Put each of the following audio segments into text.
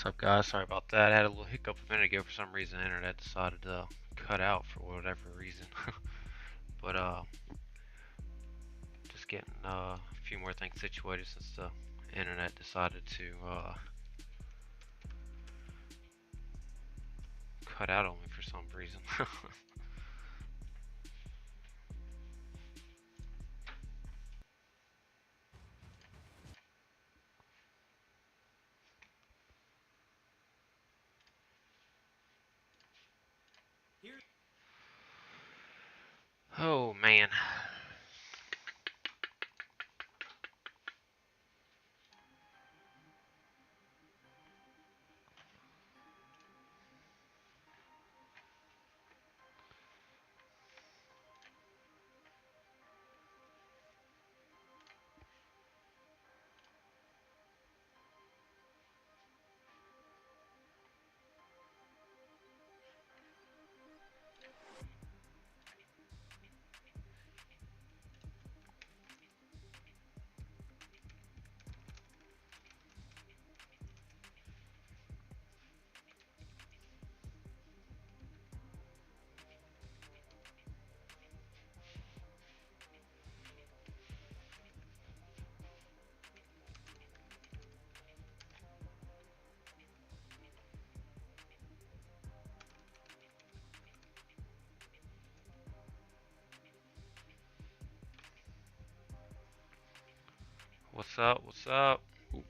What's up, guys? Sorry about that. I had a little hiccup a minute ago. For some reason, the internet decided to cut out for whatever reason. But just getting a few more things situated since the internet decided to cut out on me for some reason. Oh man. What's up? What's up? Ooh.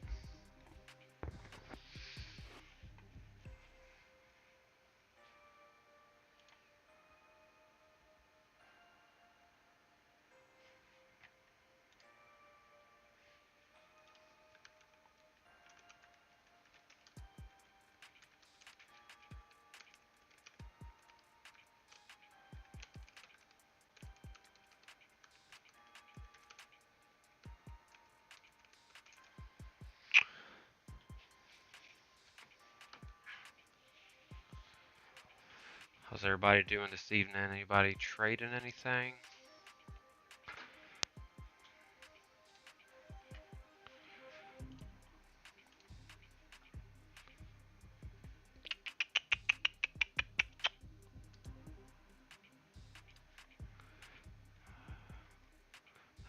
How's everybody doing this evening? Anybody trading anything?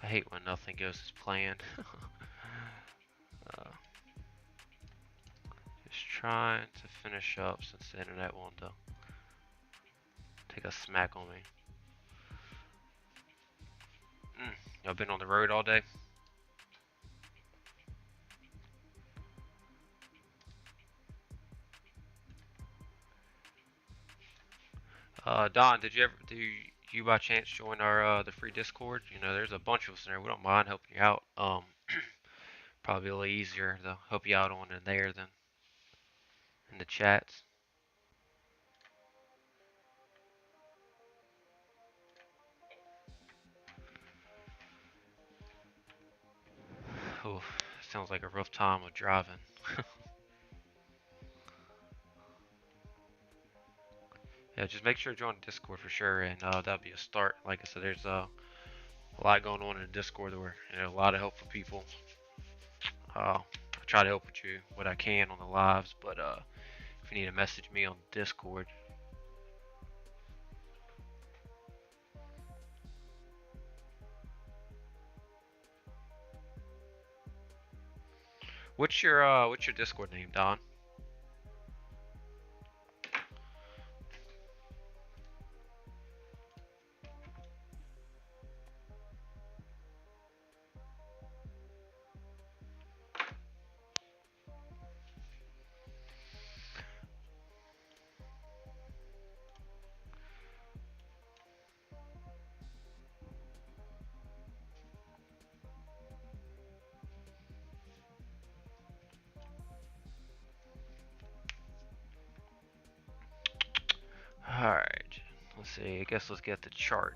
I hate when nothing goes as planned. uh, just trying to finish up since the internet wanted to take a smack on me. Y'all been on the road all day? Don, did you ever you by chance join our the free Discord? You know, there's a bunch of us in there. We don't mind helping you out. Probably a little easier to help you out on in there than in the chats. Oh, sounds like a rough time of driving. Yeah, just make sure to join Discord for sure, and that'll be a start. Like I said, there's a lot going on in the Discord where a lot of helpful people. I try to help with you what I can on the lives, but if you need to message me on Discord. What's your Discord name, Don? Alright, let's see, I guess let's get the chart.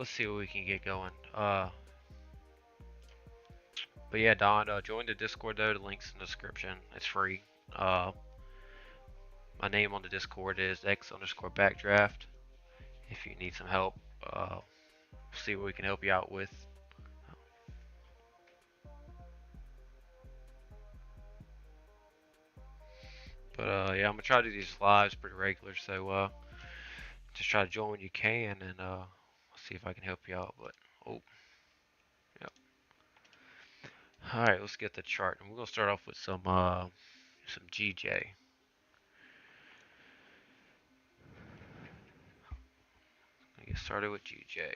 let's see what we can get going. But yeah, Don, join the Discord though. The link's in the description. It's free. Uh, my name on the Discord is X_backdraft. If you need some help, see what we can help you out with. But yeah, I'm gonna try to do these lives pretty regular, so just try to join when you can, and see if I can help you out. But oh, yep. All right, let's get the chart, and we're gonna start off with some GJ. Get started with GJ.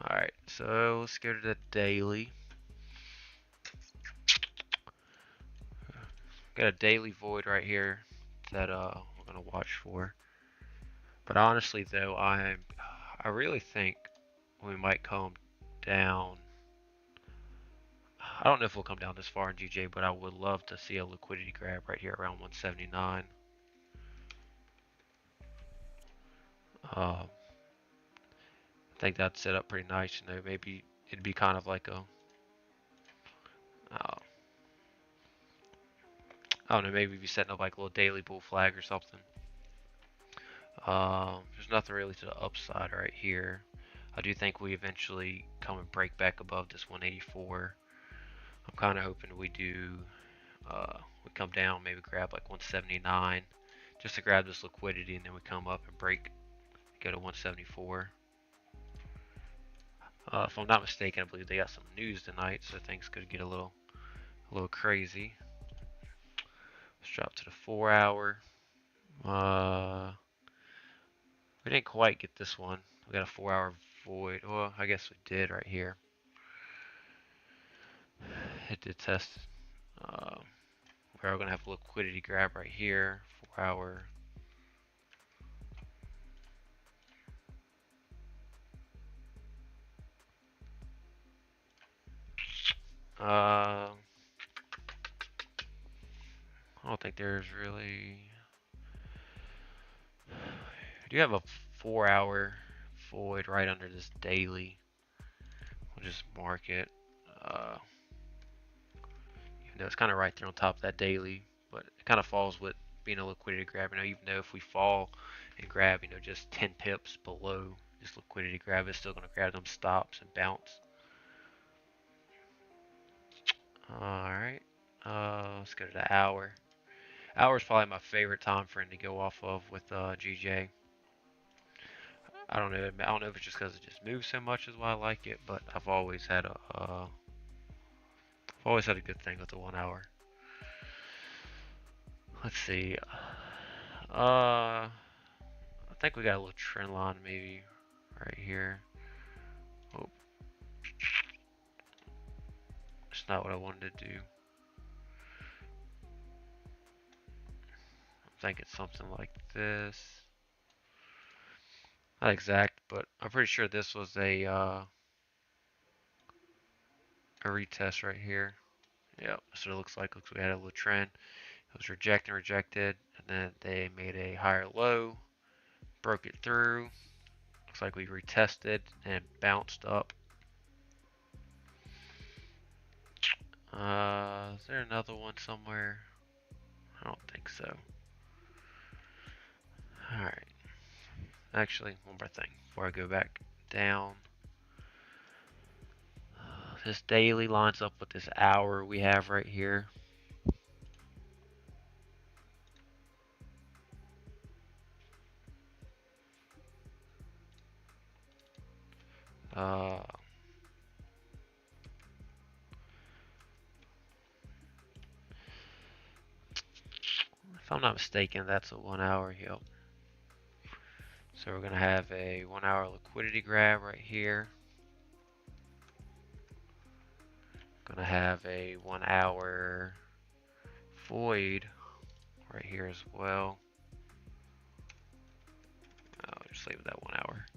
All right, so let's go to the daily. Got a daily void right here that we're gonna watch for. But honestly, though, I really think we might come down. I don't know if we'll come down this far in GJ, but I would love to see a liquidity grab right here around 179. I think that's set up pretty nice. You know, maybe it'd be kind of like a, I don't know, maybe be setting up like a little daily bull flag or something. There's nothing really to the upside right here. I do think we eventually come and break back above this 184. I'm kind of hoping we do, we come down, maybe grab like 179, just to grab this liquidity, and then we come up and break, go to 174. If I'm not mistaken, I believe they got some news tonight, so things could get a little crazy. Let's drop to the 4 hour. We didn't quite get this one. We got a 4 hour void. Well, I guess we did right here. It did test. We're gonna have a liquidity grab right here. 4 hour. I don't think there's really. We do have a 4 hour void right under this daily. We'll just mark it. Even though it's kind of right there on top of that daily, but it kind of falls with being a liquidity grab. You know, even though if we fall and grab, you know, just 10 pips below this liquidity grab, it's still going to grab them stops and bounce. Alright, let's go to the hour. Hour is probably my favorite time frame to go off of with GJ. I don't know if it's just because it just moves so much is why I like it, but I've always had a good thing with the 1 hour. Let's see. I think we got a little trend line maybe right here. Oh, it's not what I wanted to do. I think it's something like this. Not exact, but I'm pretty sure this was a retest right here. Yep, that's what it looks like. Looks like we had a little trend. It was rejected, and then they made a higher low, broke it through. Looks like we retested and bounced up. Is there another one somewhere? I don't think so. Alright. Actually, one more thing before I go back down. This daily lines up with this hour we have right here. If I'm not mistaken, that's a 1 hour. Yep. So we're gonna have a 1 hour liquidity grab right here. Gonna have a 1 hour void right here as well. I'll just leave that 1 hour.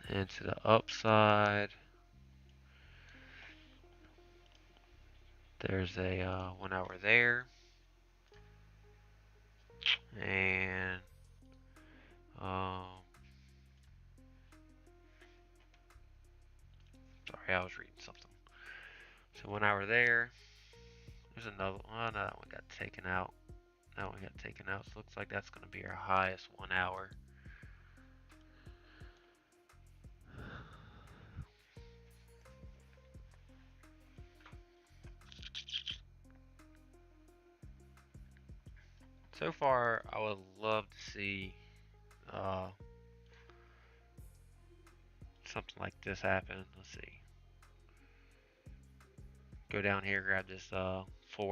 And to the upside, there's a 1 hour there, and sorry, I was reading something. So 1 hour there. There's another one. Oh, no, that one got taken out. That one got taken out. So it looks like that's going to be our highest 1 hour. So far, I would love to see uh, something like this happen. Let's see. Go down here, grab this 4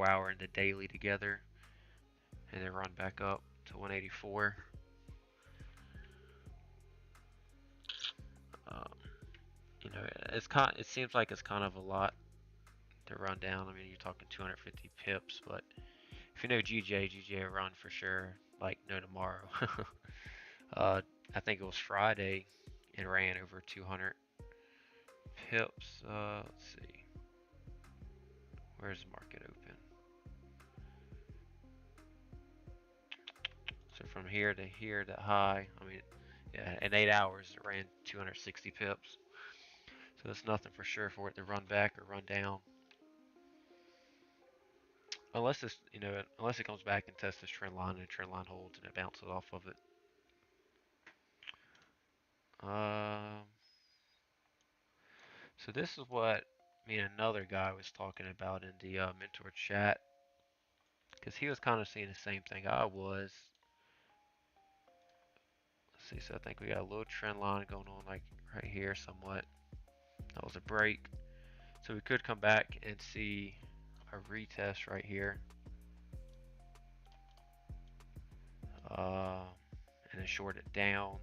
hour and the daily together, and then run back up to 184. Um, you know, it seems like it's kind of a lot to run down. I mean, you're talking 250 pips, but if you know GJ will run for sure, like no tomorrow. I think it was Friday and ran over 200 pips. Let's see. Where's the market open? So from here to here, that high, I mean, yeah, in 8 hours it ran 260 pips. So that's nothing for sure for it to run back or run down. Unless it's, unless it comes back and tests this trend line and the trend line holds and it bounces off of it. So this is what me and another guy was talking about in the mentor chat, because he was kind of seeing the same thing I was. Let's see, so I think we got a little trend line going on like right here somewhat. That was a break. So we could come back and see a retest right here. And then short it down.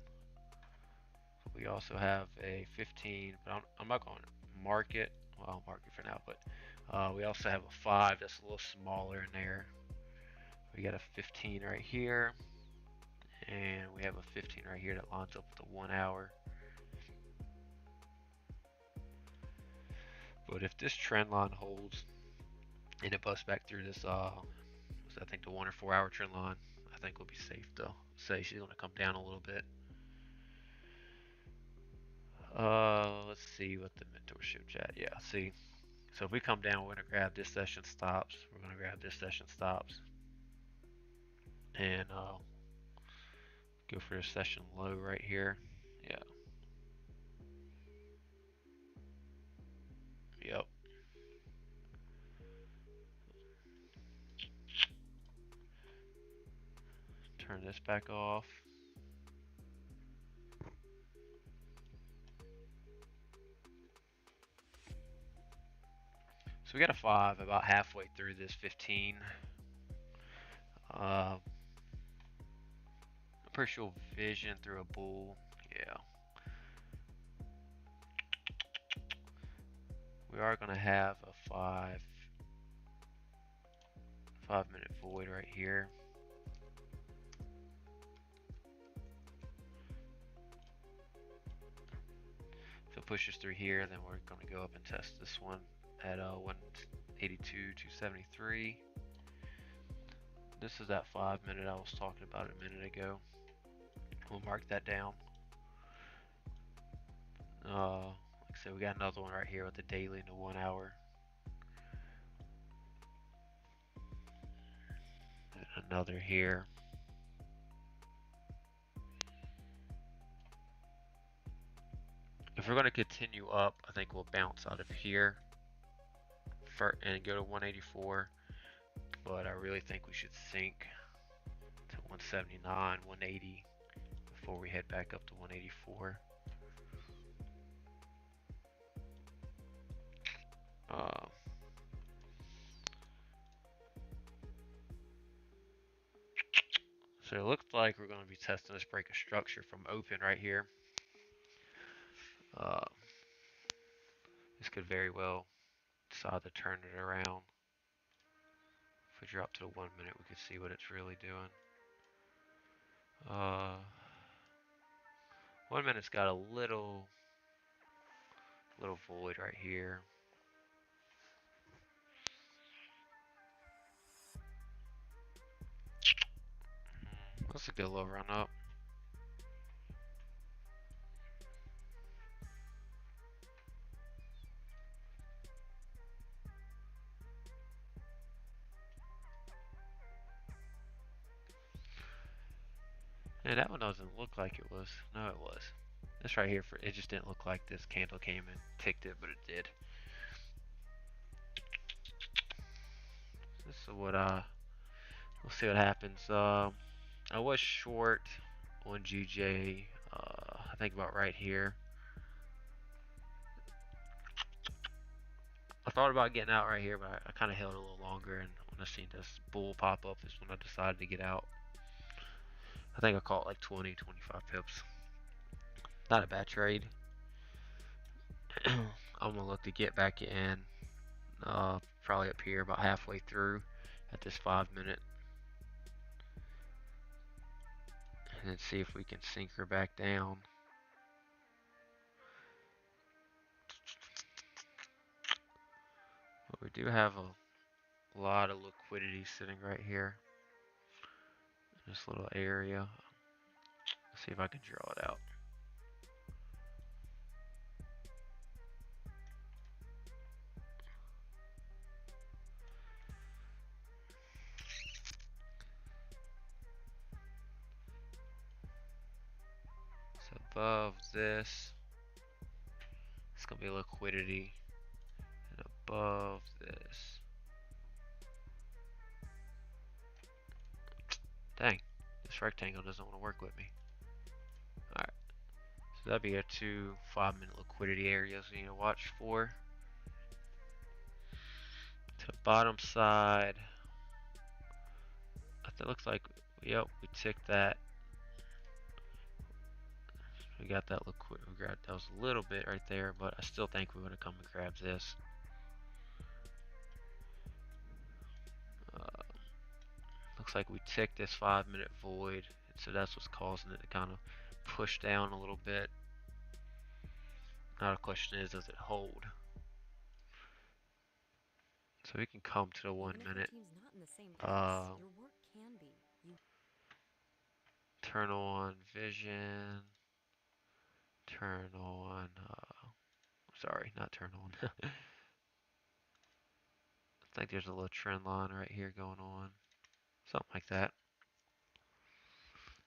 We also have a 15, but I'm not going to mark it. Well, I'll mark it for now, but we also have a 5 that's a little smaller in there. We got a 15 right here, and we have a 15 right here that lines up with the 1 hour. But if this trend line holds and it busts back through this, I think the 1 or 4 hour trend line, I think we'll be safe though. Say she's going to come down a little bit. Let's see what the mentorship chat. Yeah, see. So if we come down, we're going to grab this session stops. We're going to grab this session stops. And go for a session low right here. Yeah. Yep. Turn this back off. So we got a 5 about halfway through this 15. I'm pretty sure vision through a bull. Yeah. We are going to have a 5-minute void right here. If it pushes through here, then we're going to go up and test this one at 182.273. This is that 5-minute I was talking about a minute ago. We'll mark that down. Like I said, we got another one right here with the daily and the 1 hour. And another here. If we're going to continue up, I think we'll bounce out of here and go to 184. But I really think we should sink to 179, 180 before we head back up to 184. So it looks like we're going to be testing this break of structure from open right here. This could very well decide to turn it around. If we drop to the 1 minute, we could see what it's really doing. 1 minute's got a little Little void right here. That's a good little run up. And that one doesn't look like it was. No, it was. This right here, it just didn't look like this candle came and ticked it, but it did. This is what we'll see what happens. I was short on GJ. I think about right here. I thought about getting out right here, but I kind of held a little longer, and when I seen this bull pop up is when I decided to get out. I think I caught like 20, 25 pips. Not a bad trade. I'm gonna look to get back in, probably up here about halfway through at this 5 minute, and then see if we can sink her back down. But we do have a lot of liquidity sitting right here in this little area. Let's see if I can draw it out. So above this, it's gonna be liquidity, and above this, dang, this rectangle doesn't want to work with me. Alright, so that'd be a 2 5-minute liquidity areas we need to watch for. To the bottom side, it looks like, yep, we ticked that. We got that liquid. We grabbed that was a little bit right there, but I still think we would have come and grabbed this. Looks like we ticked this 5-minute void, and so that's what's causing it to kind of push down a little bit. Now the question is, does it hold? So we can come to the 1 minute. Turn on vision. Turn on. Sorry, not turn on. I think there's a little trend line right here going on. Something like that.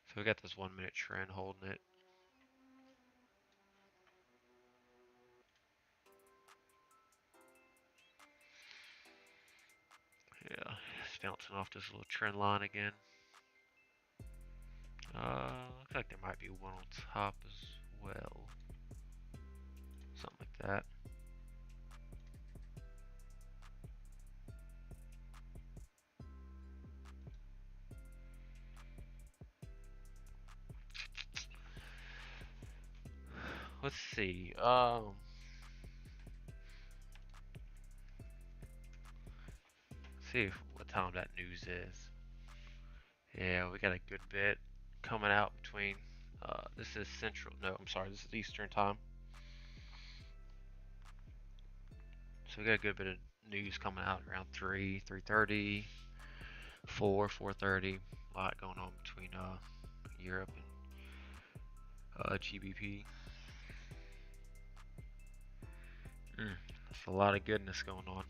So we got this 1 minute trend holding it. Yeah, it's bouncing off this little trend line again. Looks like there might be one on top as well. Something like that. Let's see. See what time that news is. Yeah, we got a good bit coming out between. This is Central. No, I'm sorry. This is Eastern time. So we got a good bit of news coming out around 3, 3:30, 4, 4:30. A lot going on between Europe and GBP. That's a lot of goodness going on.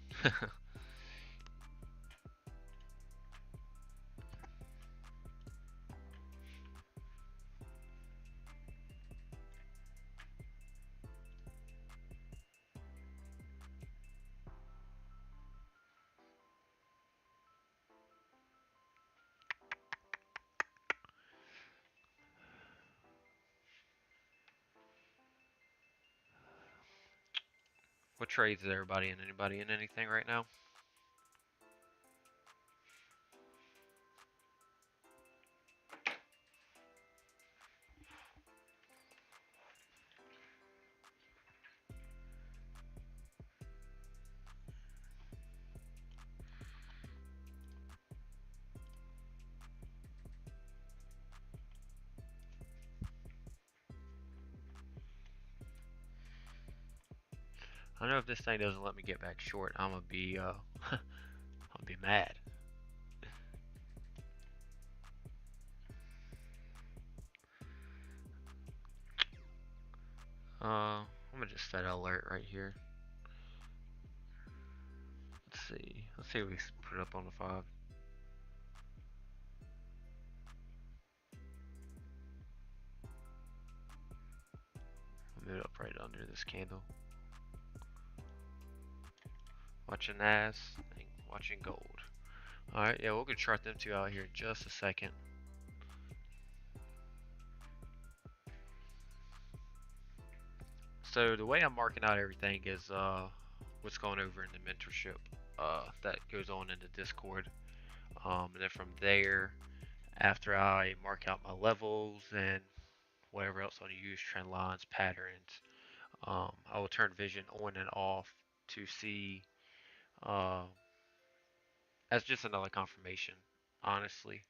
What trades is everybody in? Anybody in anything right now? I know if this thing doesn't let me get back short, I'm gonna be I'm gonna be mad. I'm gonna just set an alert right here. Let's see. Let's see if we put it up on the 5. Move it up right under this candle. Watching NAS, watching gold. Alright, yeah, we'll go chart them two out here in just a second. So the way I'm marking out everything is what's going over in the mentorship that goes on in the Discord. And then from there, after I mark out my levels and whatever else I use, trend lines, patterns, I will turn vision on and off to see uh, as just another confirmation, honestly.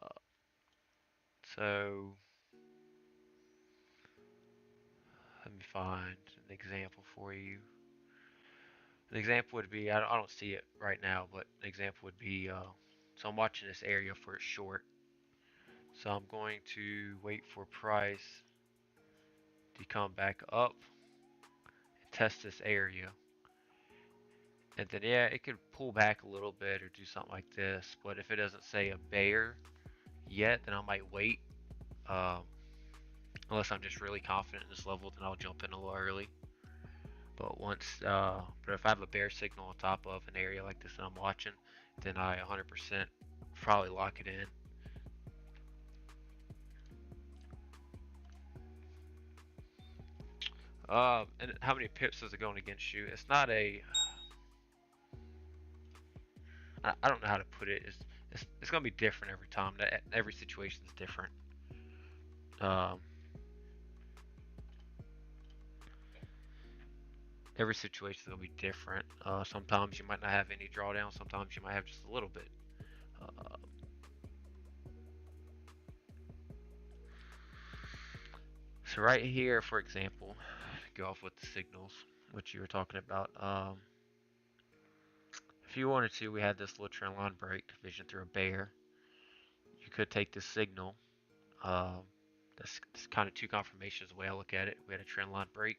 Uh, so let me find an example for you. An example would be, I don't see it right now, but an example would be, so I'm watching this area for a short. So I'm going to wait for price to come back up and test this area. And then, yeah, it could pull back a little bit or do something like this. But if it doesn't say a bear yet, then I might wait. Um, Unless I'm just really confident in this level, then I'll jump in a little early. But but if I have a bear signal on top of an area like this that I'm watching, then I 100% probably lock it in. And how many pips is it going against you? It's not a. I don't know how to put it. It's going to be different every time. Every situation is different. Every situation is going to be different. Sometimes you might not have any drawdown. Sometimes you might have just a little bit. So right here, for example, go off with the signals, which you were talking about. If you wanted to, we had this little trend line break, vision through a bear. You could take this signal. That's kind of two confirmations the way I look at it. We had a trend line break.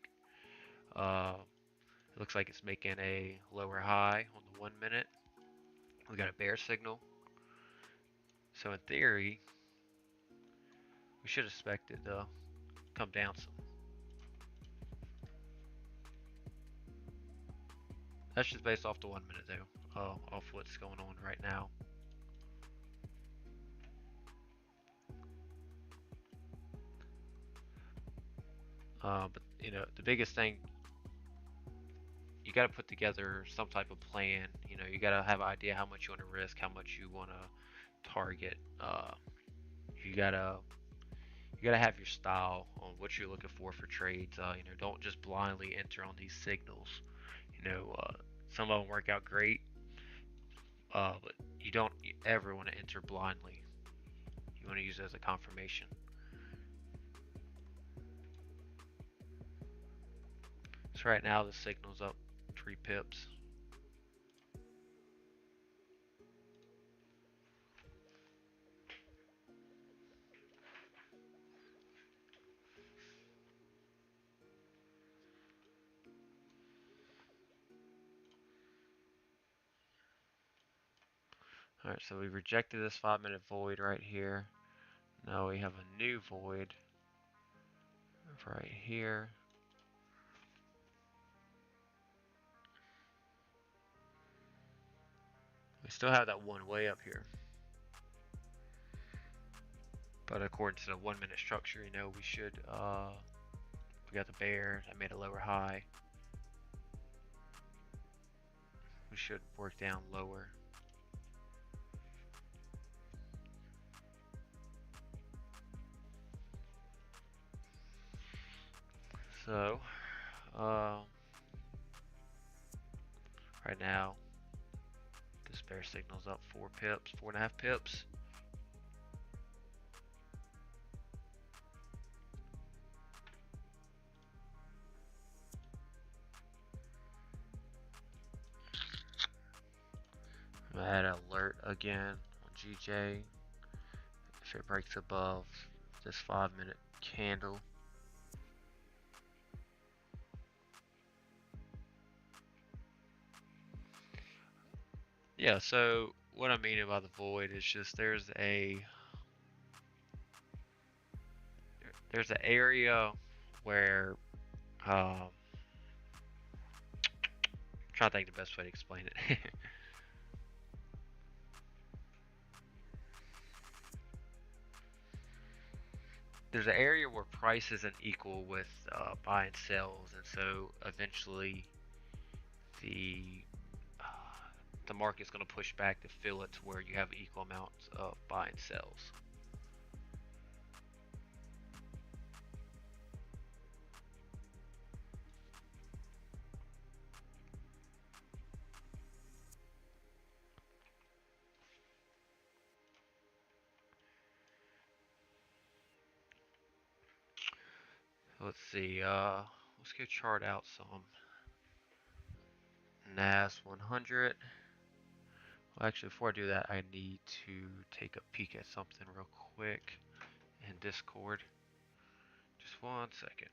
It looks like it's making a lower high on the 1 minute. We got a bear signal. So in theory, we should expect it to come down some. That's just based off the 1 minute though, off what's going on right now. But you know, the biggest thing, you got to put together some type of plan. You know, you got to have an idea how much you want to risk, how much you want to target. You gotta have your style on what you're looking for trades. You know, don't just blindly enter on these signals. You know, some of them work out great, but you don't ever want to enter blindly. You want to use it as a confirmation. So right now the signal's up 3 pips. Alright, so we rejected this 5-minute void right here. Now we have a new void right here. We still have that one way up here. But according to the 1 minute structure, you know, we should, we got the bear, I made a lower high. We should work down lower. So, right now, this bear signal's up 4 pips, 4.5 pips. I'm gonna add an alert again on GJ if it breaks above this 5-minute candle. Yeah, so what I mean by the void is just there's an area where I'm trying to think the best way to explain it. There's an area where price isn't equal with buy and sells, and so eventually the uh, the market's going to push back to fill it to where you have equal amounts of buy and sells. Let's see. Let's go chart out some NAS100. Well, actually, before I do that, I need to take a peek at something real quick in Discord. Just 1 second.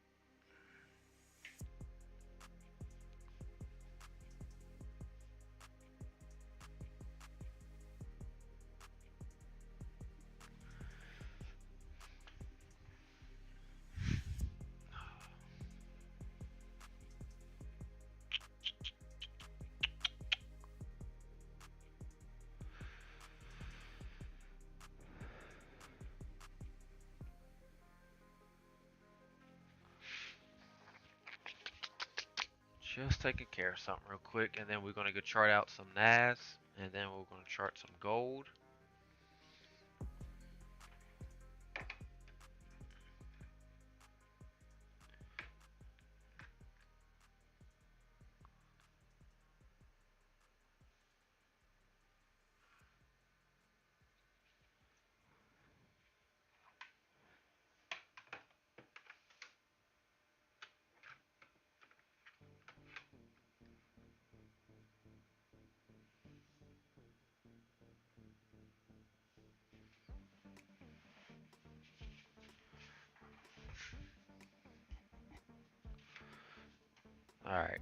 Just taking care of something real quick, and then we're going to go chart out some NAS, and then we're going to chart some gold. Alright,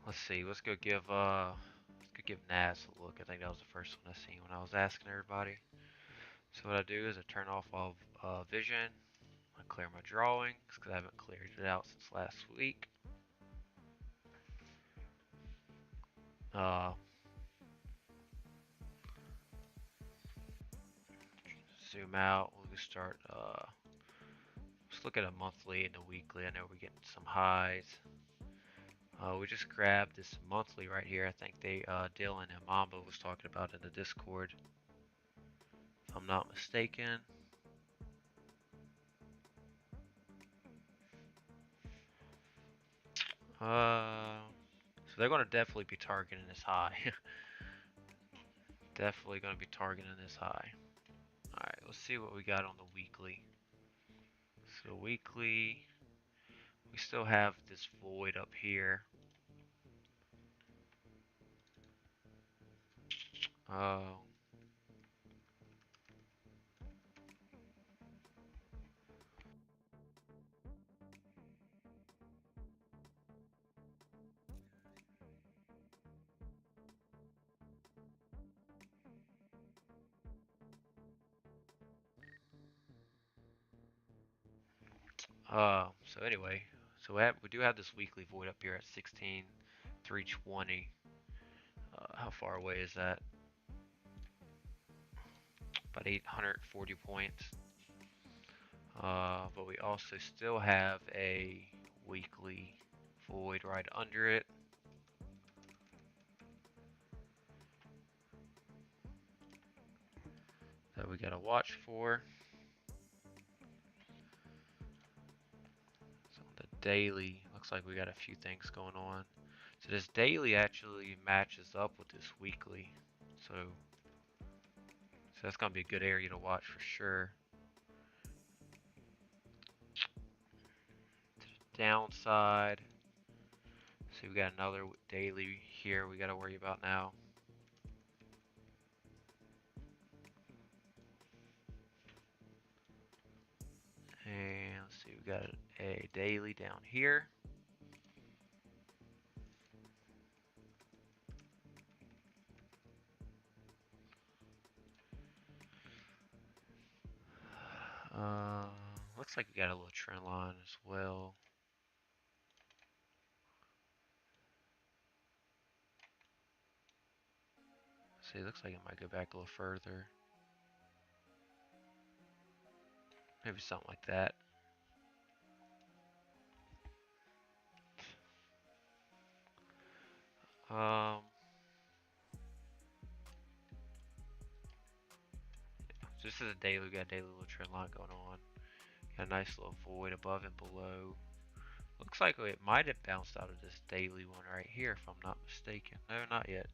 let's see. Let's go give NAS a look. I think that was the first one I seen when I was asking everybody. So what I do is I turn off all vision. I clear my drawings because I haven't cleared it out since last week. Uh, Zoom out. We'll just start. Let's look at a monthly and a weekly. I know we're getting some highs. We just grabbed this monthly right here. I think Dylan and Mamba was talking about in the Discord, if I'm not mistaken. So they're going to definitely be targeting this high. Definitely going to be targeting this high. Alright, let's see what we got on the weekly. So weekly, we still have this void up here. Uh, so anyway, so we do have this weekly void up here at 16,320. How far away is that? About 840 points. But we also still have a weekly void right under it. That we gotta watch for. So on the daily, looks like we got a few things going on. So this daily actually matches up with this weekly. So that's gonna be a good area to watch for sure. To the downside. So we got another daily here we got to worry about now. And let's see, we got a daily down here. Looks like we got a little trend line as well. See, it looks like it might go back a little further. Maybe something like that. So this is a daily. We got a daily little trend line going on. Got a nice little void above and below. Looks like it might have bounced out of this daily one right here, if I'm not mistaken. No, not yet.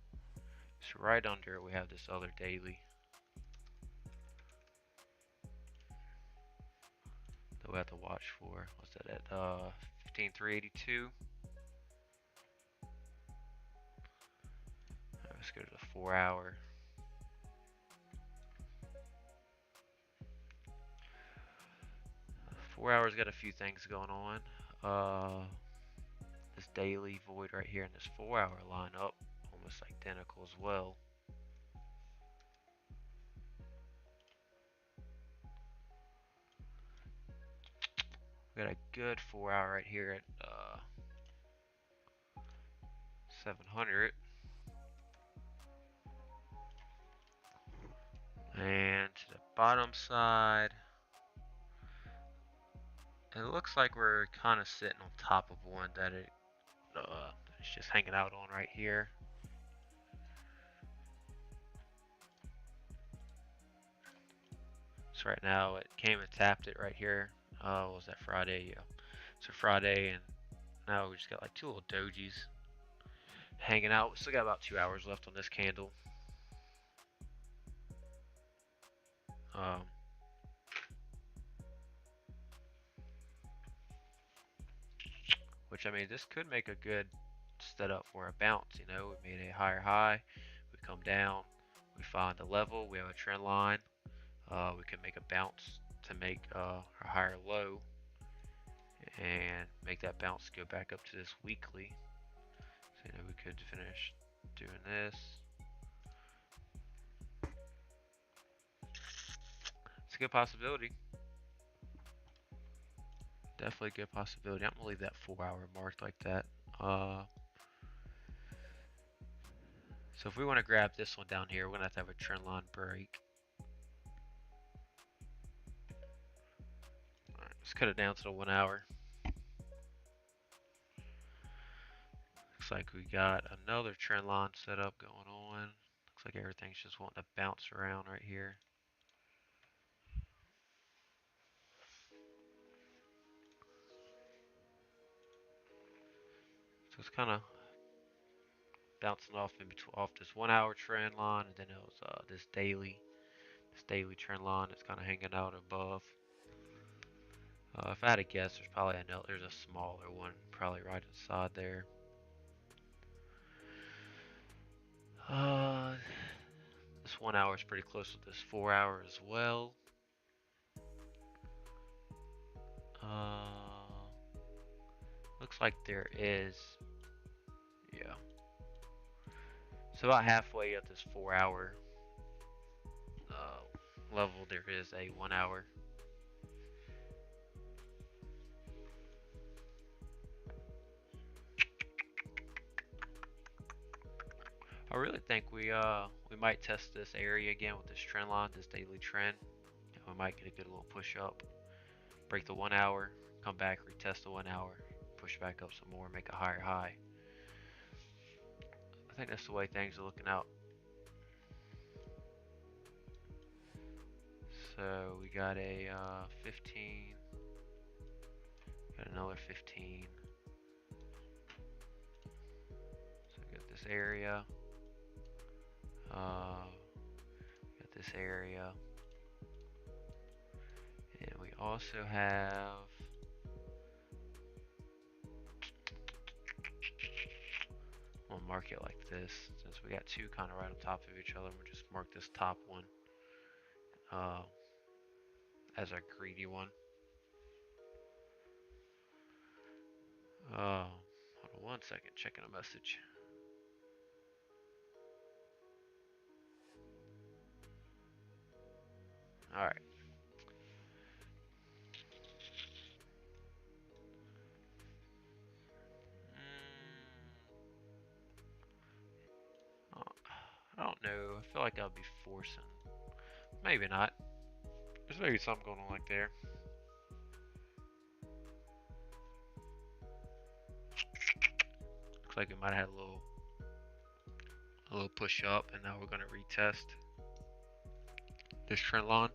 So right under it, we have this other daily that we have to watch for. What's that at? 15,382. Let's go to the 4 hour. 4 hours got a few things going on. This daily void right here and this 4 hour line up almost identical as well. We got a good 4 hour right here at 700. And to the bottom side, it looks like we're kind of sitting on top of one that it's just hanging out on right here. So right now it came and tapped it right here. What was that, Friday? Yeah. So Friday, and now we just got like two little dojis hanging out. We still got about 2 hours left on this candle. Which, I mean, this could make a good setup for a bounce. You know, we made a higher high, we come down, we find a level, we have a trend line. We can make a bounce to make a higher low and make that bounce go back up to this weekly. So, you know, we could finish doing this. It's a good possibility. Definitely a good possibility. I'm gonna leave that 4 hour marked like that. So if we want to grab this one down here, we're gonna have to have a trend line break. Alright, let's cut it down to the 1 hour. Looks like we got another trend line setup going on. Looks like everything's just wanting to bounce around right here. So it's kind of bouncing off this 1 hour trend line, and then it was this daily trend line. It's kind of hanging out above. If I had to guess, there's probably there's a smaller one, probably right inside there. This 1 hour is pretty close to this 4 hour as well. Looks like there is, yeah. So about halfway up this 4 hour level, there is a 1 hour. I really think we might test this area again with this trend line, this daily trend. We might get a good little push up, break the 1 hour, come back, retest the 1 hour, push back up some more, make a higher high. I think that's the way things are looking out. So we got a 15, got another 15. So we got this area, got this area, and we also have mark it like this. Since we got two kind of right on top of each other, we'll just mark this top one as our greedy one. Hold on one second, checking a message. Alright. I don't know. I feel like I'll be forcing. Maybe not. There's maybe something going on like there. Looks like we might have had a little push up, and now we're going to retest this trend line.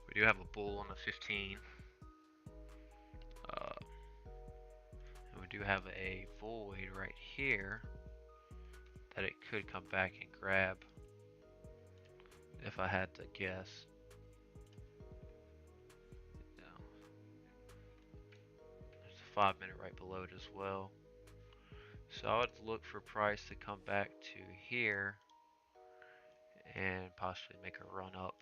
We do have a bull on the 15. And we do have a void right here that it could come back and grab if I had to guess. There's a 5-minute right below it as well. So I would look for price to come back to here and possibly make a run up.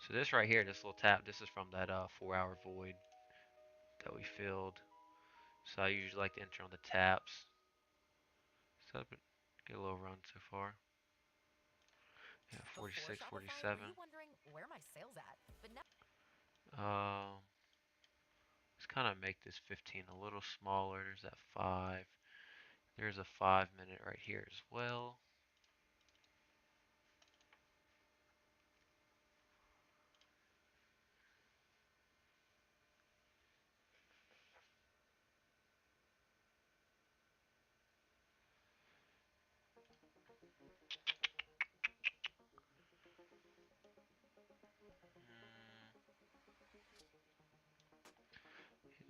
So this right here, this little tap, this is from that 4-hour void that we filled. So I usually like to enter on the taps. So get a little run so far. Yeah, 46, 47. Let's kind of make this 15 a little smaller. There's that 5. There's a 5-minute right here as well.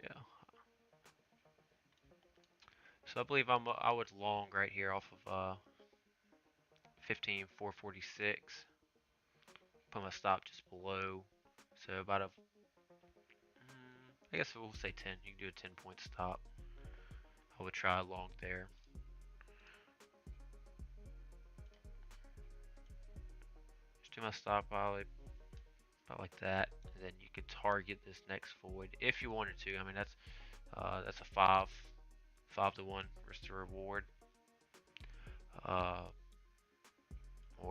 Yeah. So I believe I would long right here off of 15,446. Put my stop just below. So about a, I guess we'll say 10. You can do a 10-point stop. I would try long there. Just do my stop about like that, and then you could target this next void if you wanted to. I mean that's a 5 to 1 risk to reward. Or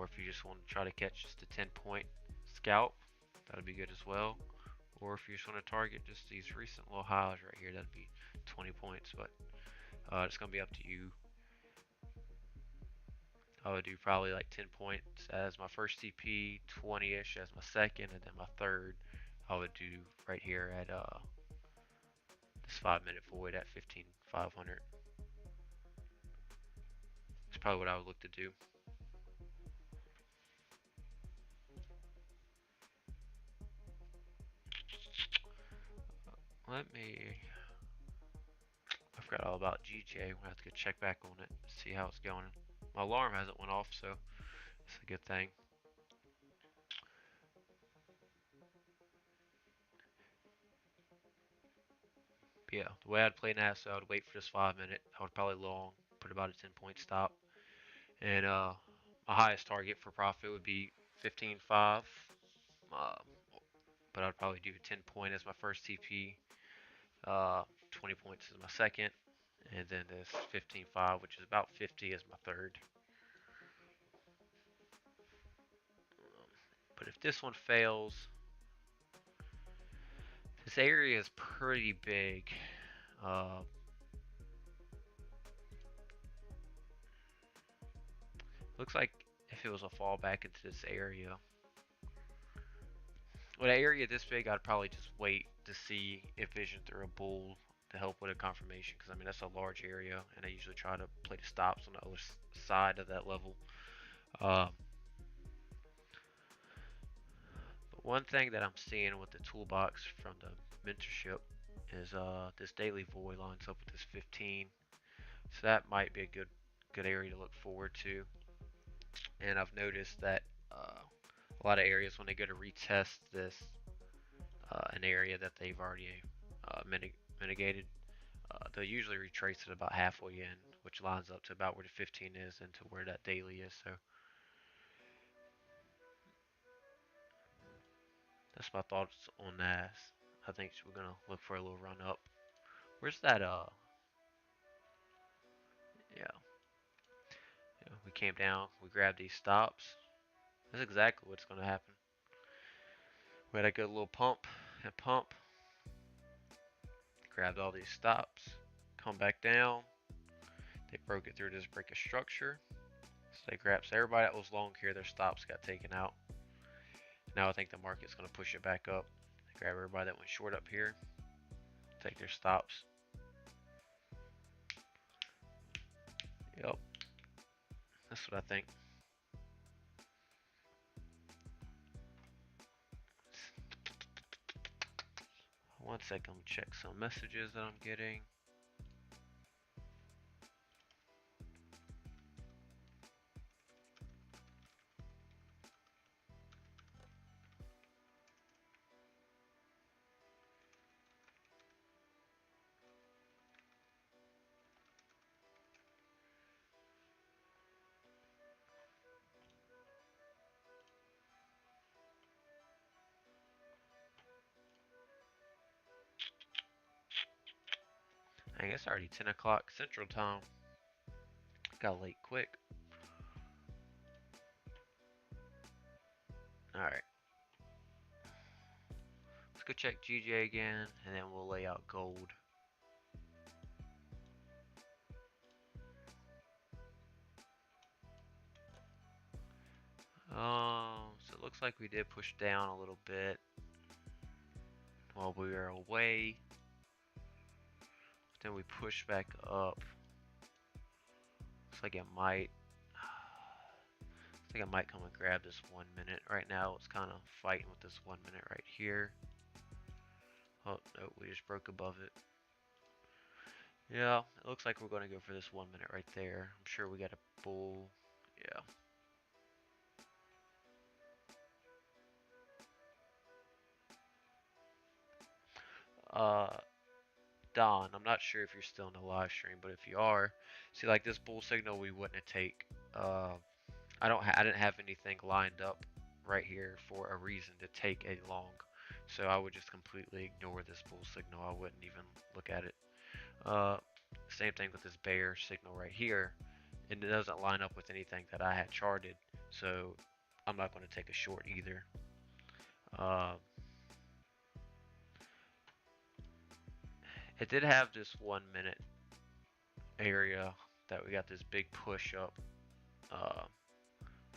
if you just want to try to catch just a 10-point scalp, that would be good as well. Or if you just want to target just these recent little highs right here, that'd be 20 points. But it's gonna be up to you. I would do probably like 10 points as my first TP, 20-ish as my second, and then my third I would do right here at this 5-minute void at 15,500. That's probably what I would look to do. I forgot all about GJ. We'll have to go check back on it, see how it's going. My alarm hasn't went off, so it's a good thing. But yeah, the way I'd play NAS, I would wait for this 5-minute. I would probably long, put about a 10-point stop. And my highest target for profit would be 15.5. But I'd probably do 10 point as my first TP, 20 points as my second, and then this 15.5, which is about 50, as my third. But if this one fails, this area is pretty big. Looks like if it was a fallback into this area, with an area this big, I'd probably just wait to see if Vision threw a bull to help with a confirmation, because I mean that's a large area, and I usually try to play the stops on the other side of that level. But one thing that I'm seeing with the toolbox from the mentorship is this daily void lines up with this 15, so that might be a good area to look forward to. And I've noticed that a lot of areas, when they go to retest this an area that they've already mitigated, they'll usually retrace it about halfway in, which lines up to about where the 15 is and to where that daily is. So that's my thoughts on NAS. I think we're gonna look for a little run up. Where's that? Yeah, yeah. We came down. We grabbed these stops. That's exactly what's gonna happen. We had a good little pump and pump. Grabbed all these stops. Come back down. They broke it through this break of structure. So they grabbed. So everybody that was long here, their stops got taken out. Now I think the market's gonna push it back up. They grab everybody that went short up here. Take their stops. Yep. That's what I think. One second, let me check some messages that I'm getting. I guess already 10 o'clock Central Time. Got late quick. Alright. Let's go check GJ again, and then we'll lay out gold. So it looks like we did push down a little bit while we were away. Then we push back up. Looks like it might. I think I might come and grab this 1 minute. Right now, it's kind of fighting with this 1 minute right here. Oh no, we just broke above it. Yeah, it looks like we're going to go for this 1 minute right there. I'm sure we got a bull. Yeah. Don, I'm not sure if you're still in the live stream, but if you are, see like this bull signal we wouldn't take. I didn't have anything lined up right here for a reason to take a long, so I would just completely ignore this bull signal. I wouldn't even look at it. Same thing with this bear signal right here, and it doesn't line up with anything that I had charted, so I'm not going to take a short either. It did have this 1 minute area that we got this big push up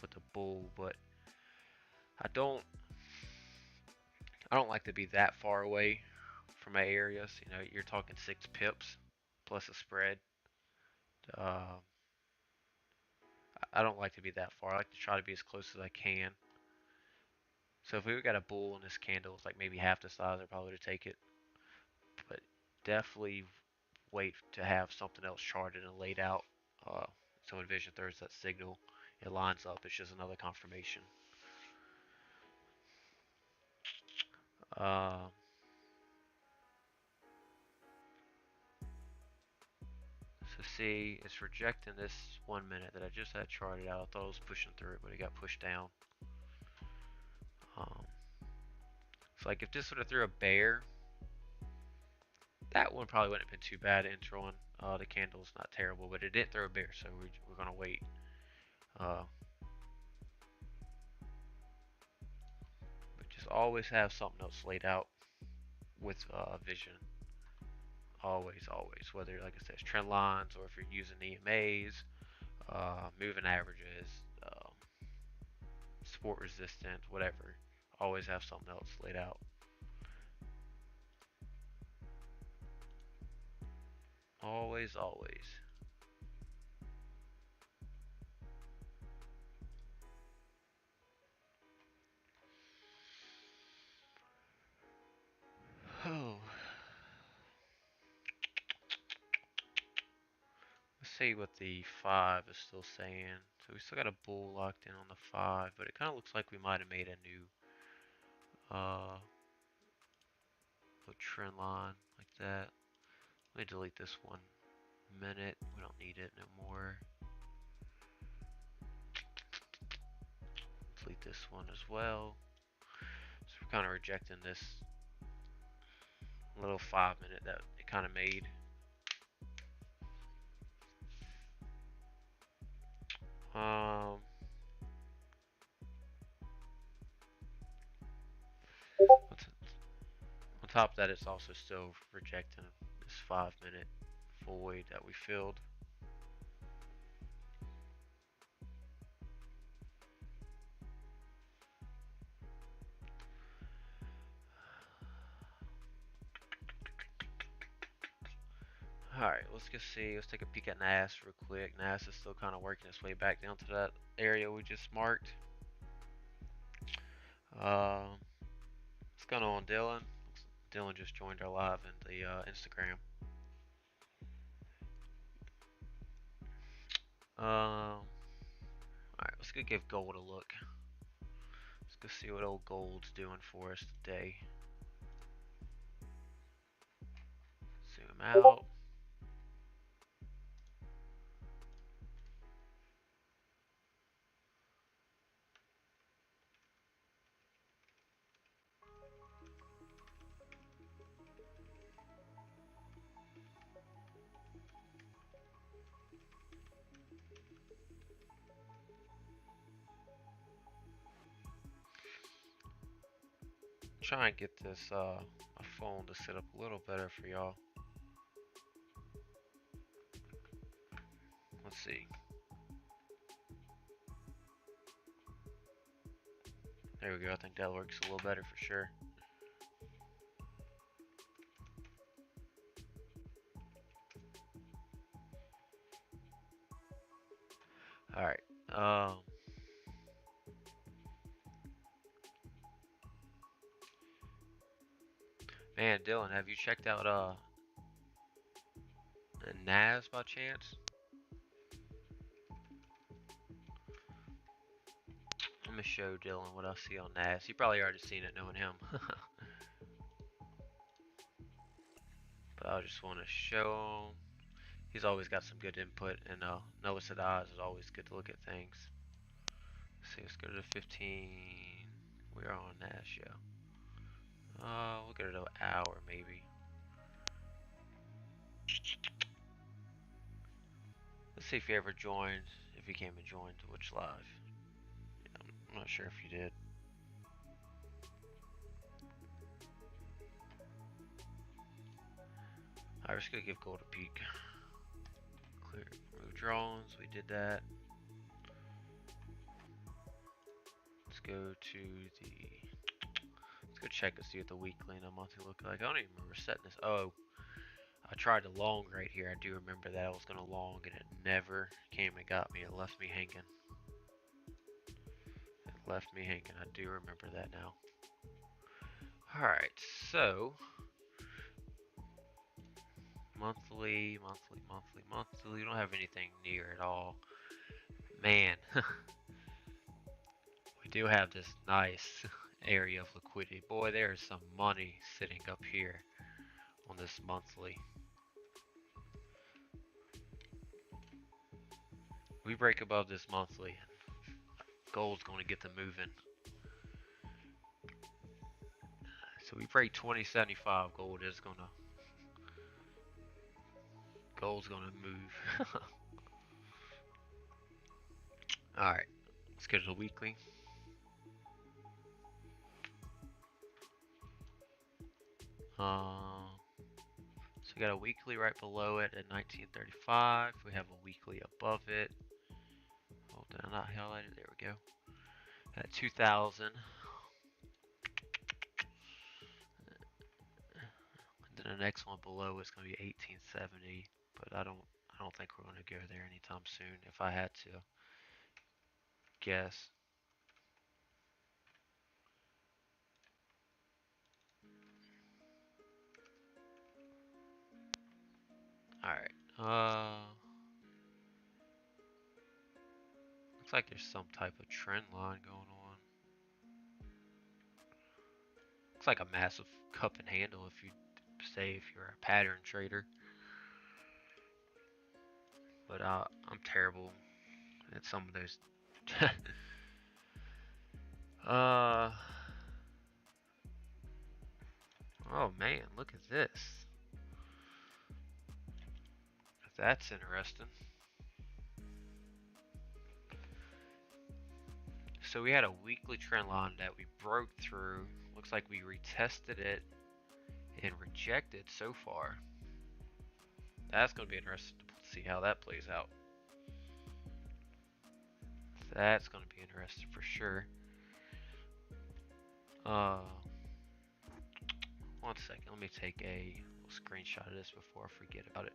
with the bull, but I don't like to be that far away from my areas. You know, you're talking 6 pips plus a spread. Uh, I don't like to be that far. I like to try to be as close as I can. So if we got a bull in this candle, it's like maybe half the size, I'd probably take it. But definitely wait to have something else charted and laid out. So when Vision throws that signal, it lines up. It's just another confirmation. Uh, so see, it's rejecting this 1 minute that I just had charted out. I thought it was pushing through it, but it got pushed down. So like if this would have threw a bear, that one probably wouldn't have been too bad introing. The candle's not terrible, but it did throw a bear, so we're gonna wait. But just always have something else laid out with Vision. Always, always. Whether, like I said, it's trend lines or if you're using EMAs, moving averages, support resistant, whatever. Always have something else laid out. Always, always. Oh. Let's see what the 5 is still saying. So we still got a bull locked in on the 5, but it kind of looks like we might have made a new little trend line like that. Let me delete this 1 minute. We don't need it no more. Delete this one as well. So we're kind of rejecting this little 5 minute that it kind of made. On top of that, it's also still rejecting this 5 minute void that we filled. Alright, let's just see. Let's take a peek at NAS real quick. NAS is still kind of working its way back down to that area we just marked. What's going on, Dylan? Dylan just joined our live in the Instagram. Alright, let's go give gold a look. Let's go see what old gold's doing for us today. Zoom out. Try and get this my phone to set up a little better for y'all. Let's see. There we go. I think that works a little better for sure. Alright. Man, Dylan, have you checked out NAS by chance? Let me show Dylan what I see on NAS. You probably already seen it knowing him. But I just want to show him. He's always got some good input, and Noah said eyes is always good to look at things. Let's see, let's go to 15. We are on NAS, yeah. We'll go to an hour maybe. Let's see if he ever joined, if he came and joined Twitch Live. Yeah, I'm not sure if he did. Alright, we're just gonna give gold a peek. Clear, remove drones, we did that. Let's go to the, let's go check and see what the weekly and the monthly look like. I don't even remember setting this. Oh, I tried to long right here. I do remember that I was gonna long and it never came and got me. It left me hanging. It left me hanging. I do remember that now. Alright, so monthly. We don't have anything near at all. Man, we do have this nice area of liquidity. Boy, there is some money sitting up here on this monthly. We break above this monthly, gold's going to get them moving. So we break 2075, gold's gonna move. Alright, let's go to the weekly. So we got a weekly right below it at 1935. We have a weekly above it. Oh, did I not highlight it? There we go. At 2000. And then the next one below is going to be 1870, but I don't think we're going to go there anytime soon. If I had to guess. Alright, looks like there's some type of trend line going on. Looks like a massive cup and handle if you're a pattern trader. but I'm terrible at some of those. Oh man, look at this. That's interesting. So we had a weekly trend line that we broke through. Looks like we retested it and rejected so far. That's going to be interesting to see how that plays out. That's going to be interesting for sure. One second, let me take a little screenshot of this before I forget about it.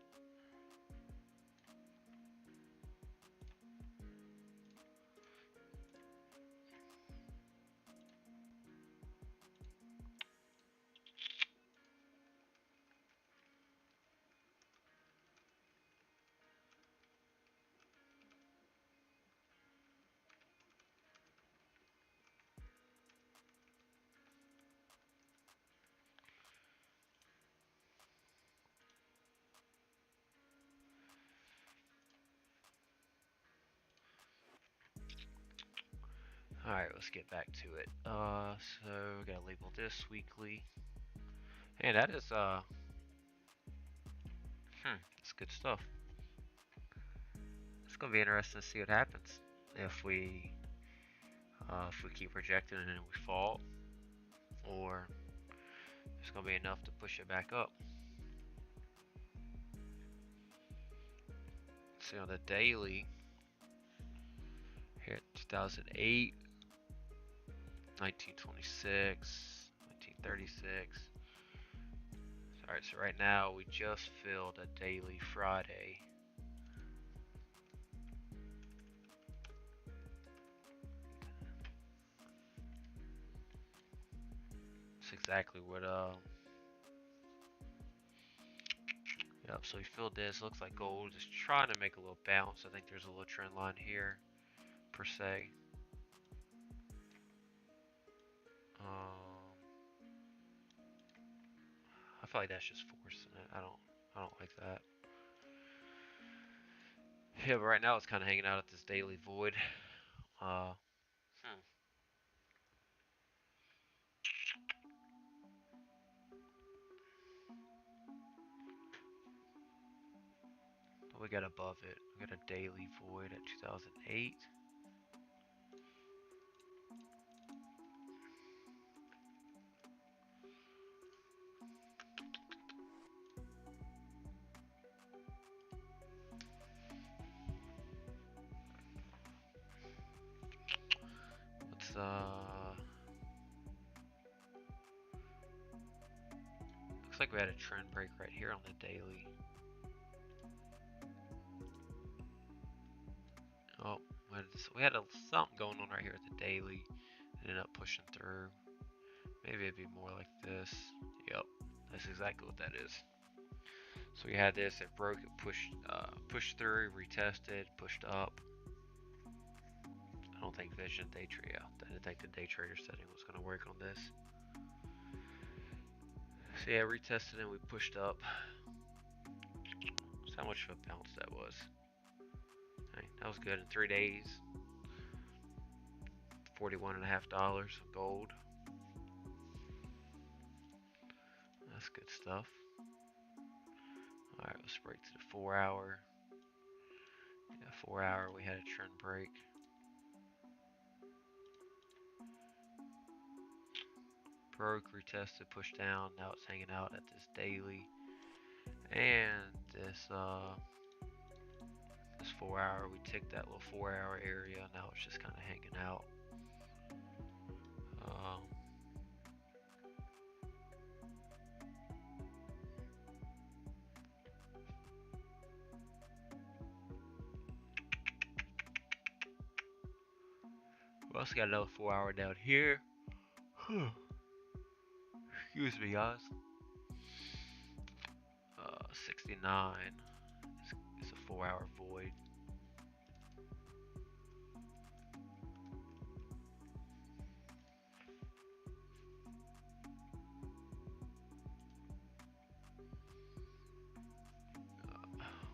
Alright, let's get back to it. So we gotta label this weekly. And that is it's good stuff. It's gonna be interesting to see what happens if we keep rejecting and then we fall, or it's gonna be enough to push it back up. See on the daily here, 2008, 1926, 1936. Alright, so right now we just filled a daily Friday. That's exactly what yep, so we filled this. Looks like gold is trying to make a little bounce. I think there's a little trend line here per se. I feel like that's just forcing it. I don't like that. Yeah, but right now it's kind of hanging out at this daily void. We got above it. We got a daily void at 2008. Let's looks like we had a trend break right here on the daily. Oh, we had something going on right here at the daily. It ended up pushing through. Maybe it'd be more like this. Yep, that's exactly what that is. So we had this, it broke, it pushed through, retested, pushed up. I don't think Vision Day Trade, yeah, I didn't think the day trader setting was going to work on this. So yeah, retested and we pushed up. So how much of a bounce that was. Hey, that was good in 3 days. $41.50 of gold. That's good stuff. Alright, let's break to the 4 hour. Yeah, 4 hour we had a trend break. Broke, retested, pushed down. Now it's hanging out at this daily. And this 4 hour, we ticked that little 4 hour area. Now it's just kind of hanging out. We also got another 4 hour down here. Excuse me, guys. 69. It's a 4 hour void.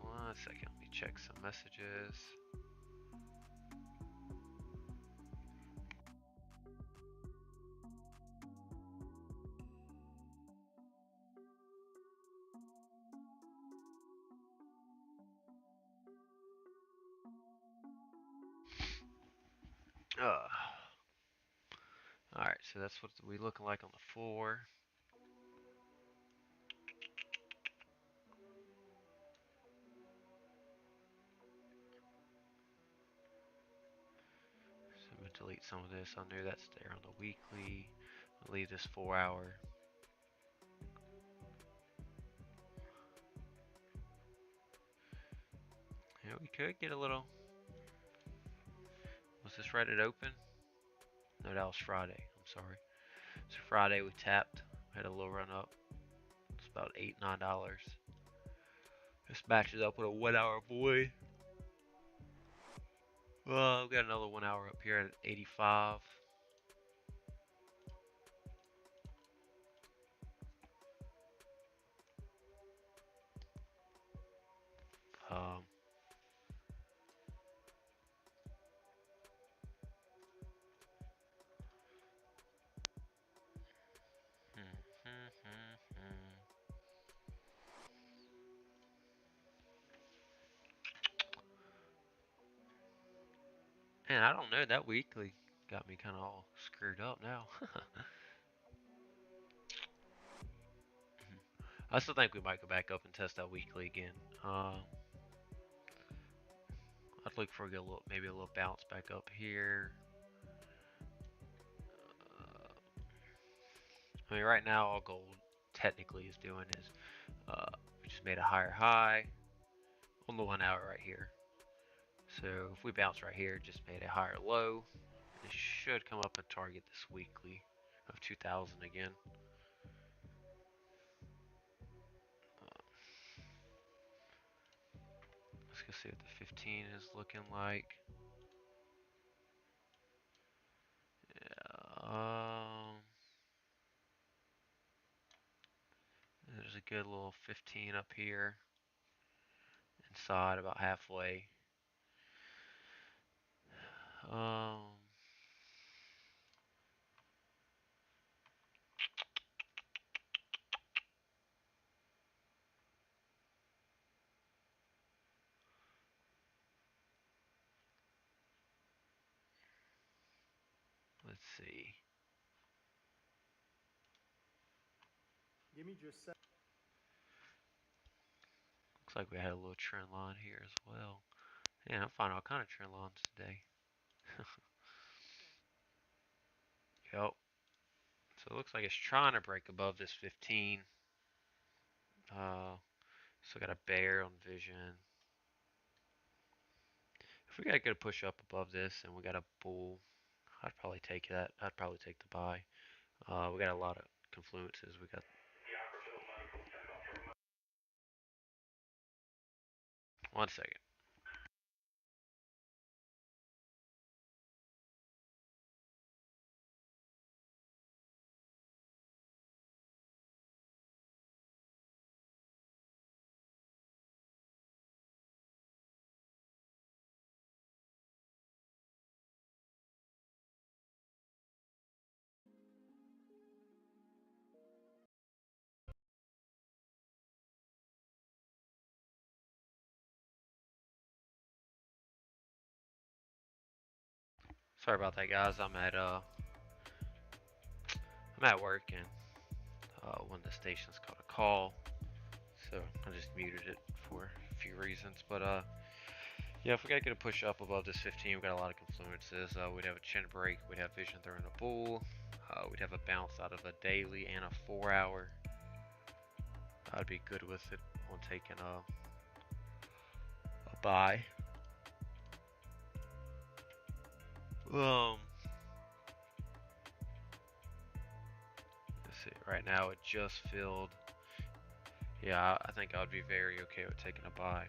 One second, second, let me check some messages. Alright, so that's what we looking like on the 4. So I'm going to delete some of this. I knew that's there on the weekly. I'll leave this 4 hour. Yeah, we could get a little. Was this Reddit open? No, that was Friday. I'm sorry. So Friday we tapped. Had a little run up. It's about $8, $9. This matches up with a 1 hour void. Well, we got another 1 hour up here at 85. Um, Man, I don't know. That weekly got me kind of all screwed up now. I still think we might go back up and test that weekly again. I'd look for maybe a little bounce back up here. I mean, right now all gold technically is doing is we just made a higher high on the 1 hour right here. So if we bounce right here, just made a higher low. It should come up and target this weekly of 2000 again. Let's go see what the 15 is looking like. Yeah, there's a good little 15 up here inside about halfway. Let's see. Give me just a Looks like we had a little trend line here as well. Yeah, I'm finding all kind of trend lines today. Yep. So it looks like it's trying to break above this 15. So got a bear on vision. If we got a good push up above this and we got a bull, I'd probably take that. I'd probably take the buy. We got a lot of confluences. We got 1 second. Sorry about that, guys. I'm at work and one of the stations got a call, so I just muted it for a few reasons. But yeah, if we gotta get a push up above this 15, we got a lot of confluences. We'd have a chin break, we'd have vision throwing a bull, we'd have a bounce out of a daily and a 4 hour. I'd be good with it on taking a buy. Let's see. Right now it just filled. Yeah, I think I would be very okay with taking a buy.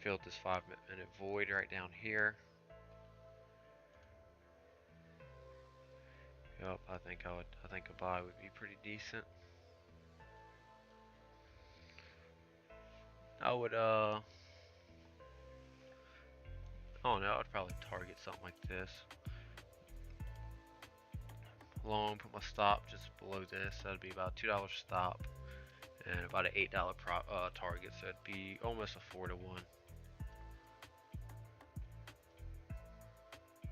Filled this 5-minute void right down here. Yep, I think a buy would be pretty decent. I would I don't know, I would probably target something like this. Long, put my stop just below this. That'd be about $2 stop and about an $8 target. So it'd be almost a 4-to-1.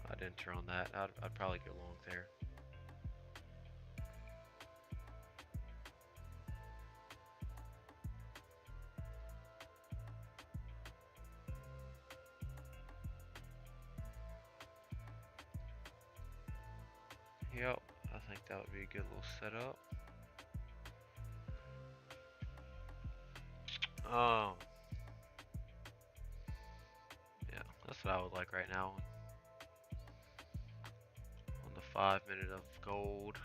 I'd enter on that. I'd probably go long there. Yep, I think that would be a good little setup. Yeah, that's what I would like right now. On the 5 minute of gold.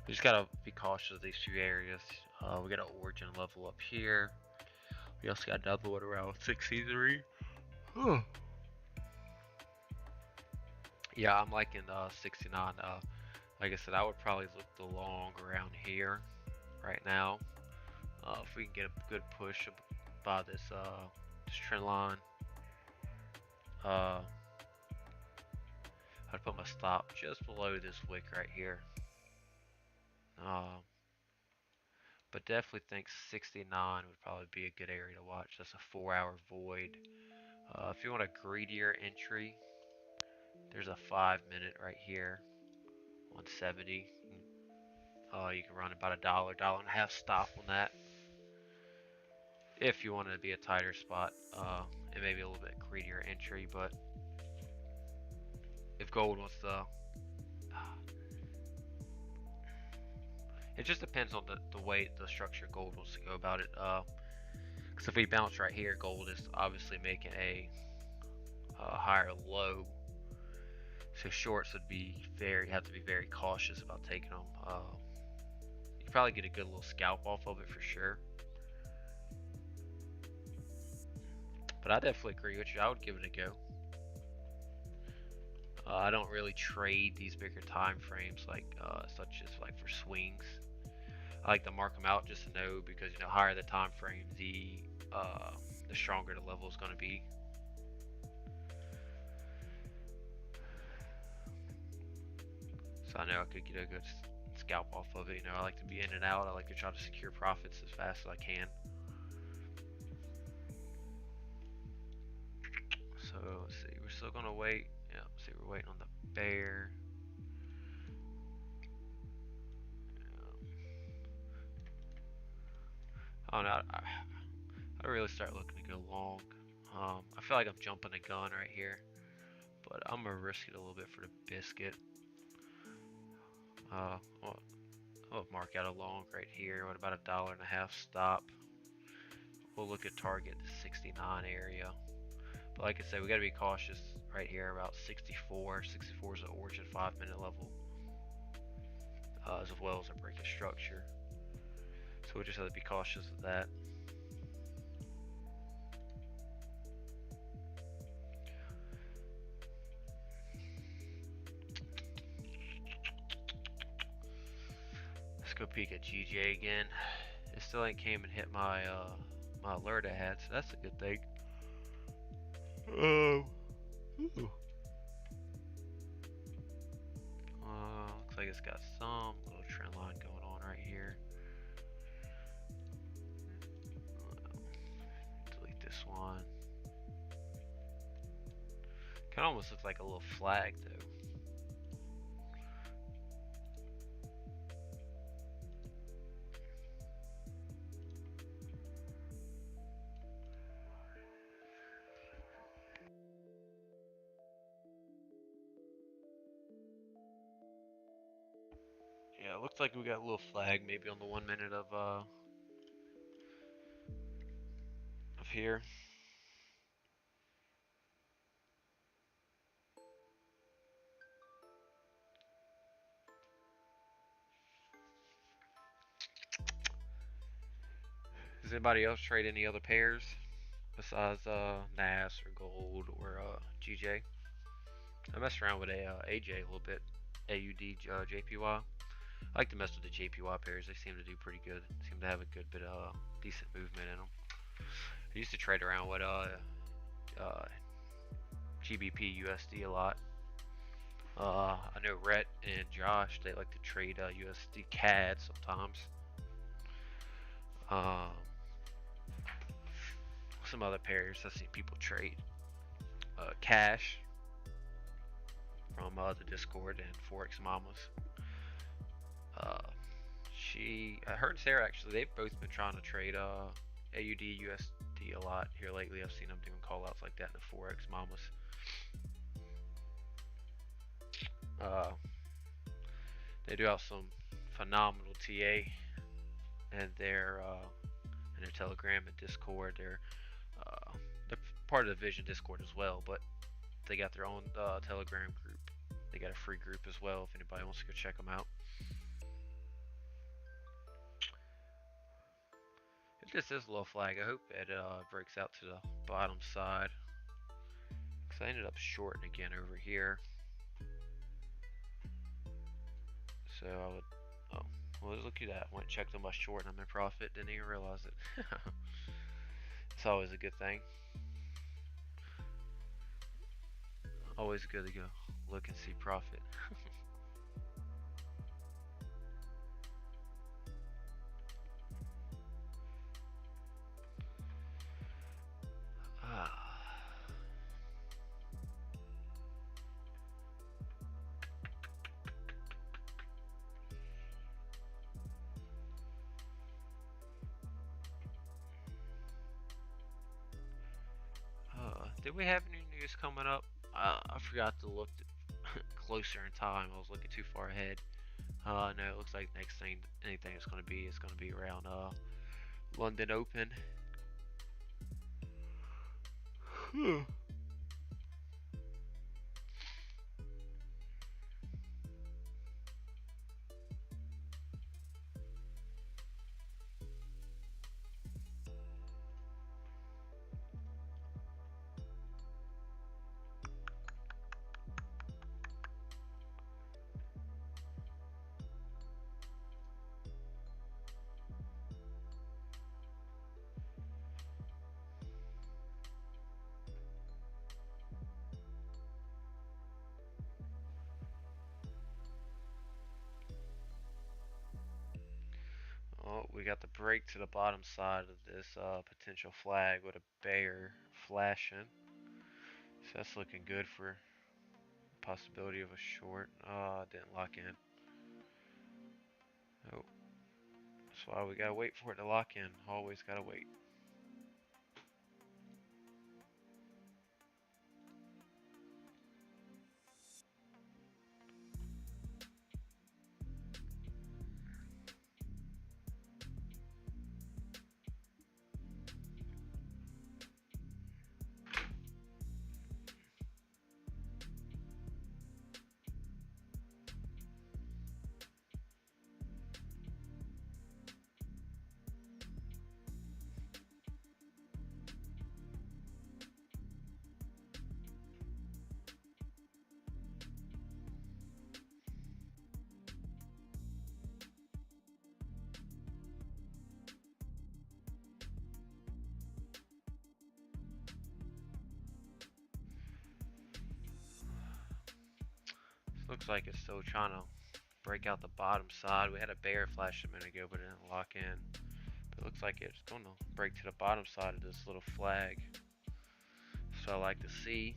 We just gotta be cautious of these few areas. We got an origin level up here. We also got another one around 63. Yeah, I'm liking 69. Like I said, I would probably look the long around here right now. If we can get a good push by this trend line, I'd put my stop just below this wick right here. But definitely think 69 would probably be a good area to watch. That's a 4-hour void. If you want a greedier entry, there's a 5 minute right here on 70. You can run about $1, $1.50 stop on that. If you want to be a tighter spot, and maybe a little bit greedier entry, but if gold wants to, it just depends on the way the structure gold wants to go about it. Because if we bounce right here, gold is obviously making a higher low. So shorts would have to be very cautious about taking them. You probably get a good little scalp off of it for sure. But I definitely agree with you. I would give it a go. I don't really trade these bigger time frames such as like for swings. I like to mark them out just to know, because higher the time frame, the stronger the level is going to be. So I know I could get a good scalp off of it. I like to be in and out. I like to try to secure profits as fast as I can. So let's see, we're still gonna wait. Yeah, see, we're waiting on the bear. Oh no, I really start looking to go long. I feel like I'm jumping the gun right here, but I'm gonna risk it a little bit for the biscuit. I'll mark out a long right here. What about $1.50 stop? We'll look at target the 69 area. But like I said, we got to be cautious right here about 64. 64 is the origin 5-minute level, as well as a break of structure. So we just have to be cautious of that. Let's go peek at GJ again. It still ain't came and hit my my alert I had, so that's a good thing. Looks like it's got some little trend line going on right here. Delete this one. Kind of almost looks like a little flag though. Yeah, it looks like we got a little flag maybe on the 1 minute of here. Does anybody else trade any other pairs besides NAS or gold or GJ? I messed around with a AJ a little bit, AUD JPY. I like to mess with the JPY pairs. They seem to do pretty good. Seem to have a good bit of decent movement in them. I used to trade around with GBPUSD a lot. I know Rhett and Josh, they like to trade USD CAD sometimes. Some other pairs I've seen people trade. Cash from the Discord and Forex Mamas. Her and Sarah actually, they've both been trying to trade AUD USD a lot here lately. I've seen them doing call outs like that in the Forex Mamas. They do have some phenomenal TA and their Telegram and Discord. They're part of the Vision Discord as well, but they got their own Telegram group. They got a free group as well if anybody wants to go check them out. It just is a low flag. I hope it breaks out to the bottom side, because I ended up shorting again over here. So I would, oh, well, look at that. Went and checked on my short and I'm in profit. Didn't even realize it. It's always a good thing. Always good to go look and see profit. Did we have any news coming up? I forgot to look closer in time. I was looking too far ahead. No, it looks like next thing, anything it's going to be around London Open. Oh, we got the break to the bottom side of this potential flag with a bear flashing. So that's looking good for possibility of a short. Didn't lock in. Oh, that's why we gotta wait for it to lock in. Always gotta wait. Looks like it's still trying to break out the bottom side. We had a bear flash a minute ago, but it didn't lock in. But it looks like it's going to break to the bottom side of this little flag. So I like to see.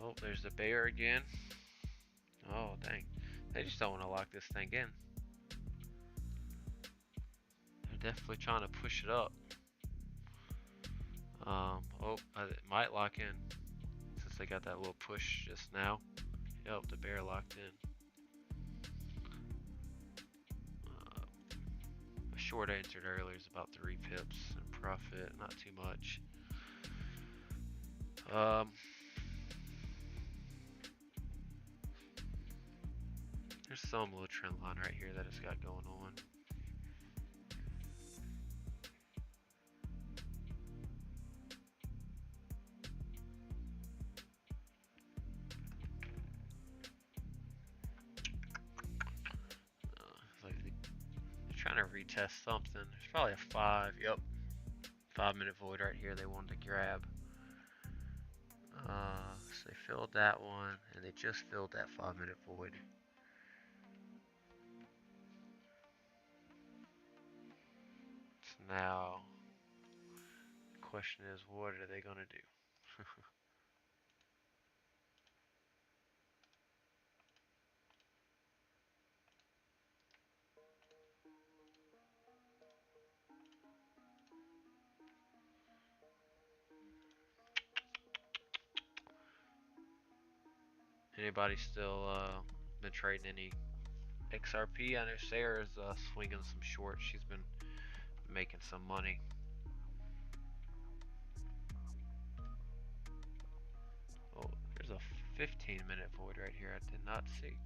Oh, there's the bear again. Oh, dang. They just don't want to lock this thing in. They're definitely trying to push it up. It might lock in since they got that little push just now. Yep, the bear locked in. A short I entered earlier is about 3 pips in profit, not too much. There's some little trend line right here that it's got going on. Like they're trying to retest something. There's probably a 5-minute void right here they wanted to grab. So they filled that one, and they just filled that 5-minute void. So now, the question is, what are they gonna do? Anybody still been trading any XRP? I know Sarah's swinging some shorts. She's been making some money. Oh, there's a 15-minute void right here I did not see.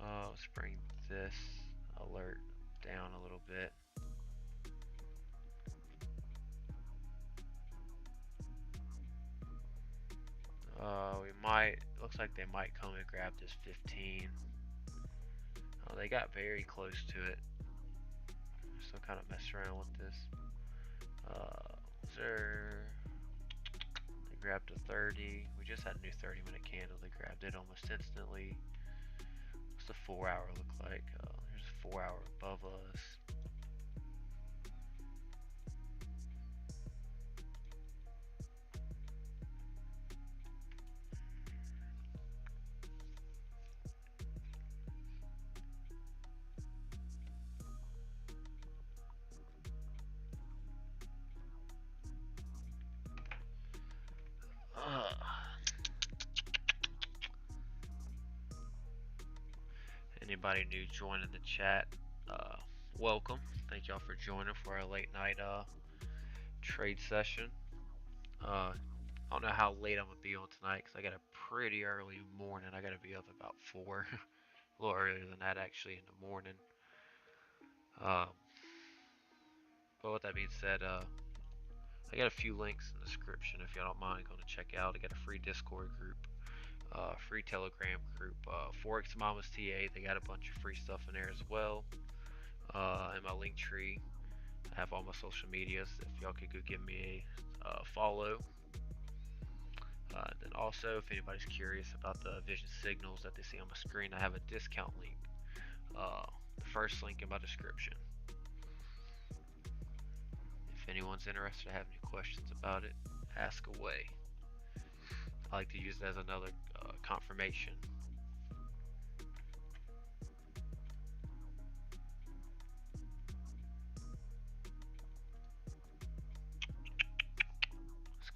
Oh, let's bring this alert down a little bit. Looks like they might come and grab this 15. Oh, they got very close to it. Still kind of mess around with this. They grabbed a 30. We just had a new 30-minute candle. They grabbed it almost instantly. What's the 4-hour look like? There's a 4-hour above us. Anybody new joining the chat, welcome. Thank y'all for joining for our late night trade session. I don't know how late I'm gonna be on tonight because I got a pretty early morning. I gotta be up about 4, a little earlier than that actually in the morning. But with that being said, I got a few links in the description if y'all don't mind going to check out. I got a free Discord group, free Telegram group, Forex Mama's TA. They got a bunch of free stuff in there as well. In my link tree, I have all my social medias. If y'all could go give me a follow. Then also, if anybody's curious about the vision signals that they see on my screen, I have a discount link. The first link in my description. If anyone's interested or have any questions about it, ask away. I like to use it as another confirmation.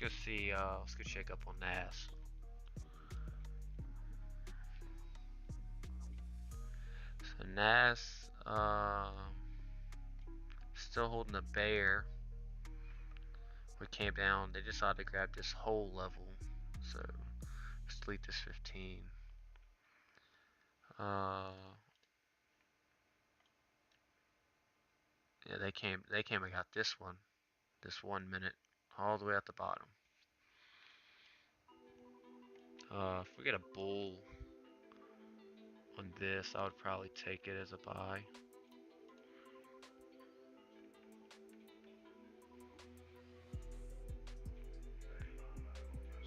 Let's go check up on NAS. So NAS, still holding a bear. We came down, they decided to grab this whole level. So let's delete this 15. Yeah, they came and got this 1 minute, all the way at the bottom. If we get a bull on this, I would probably take it as a buy.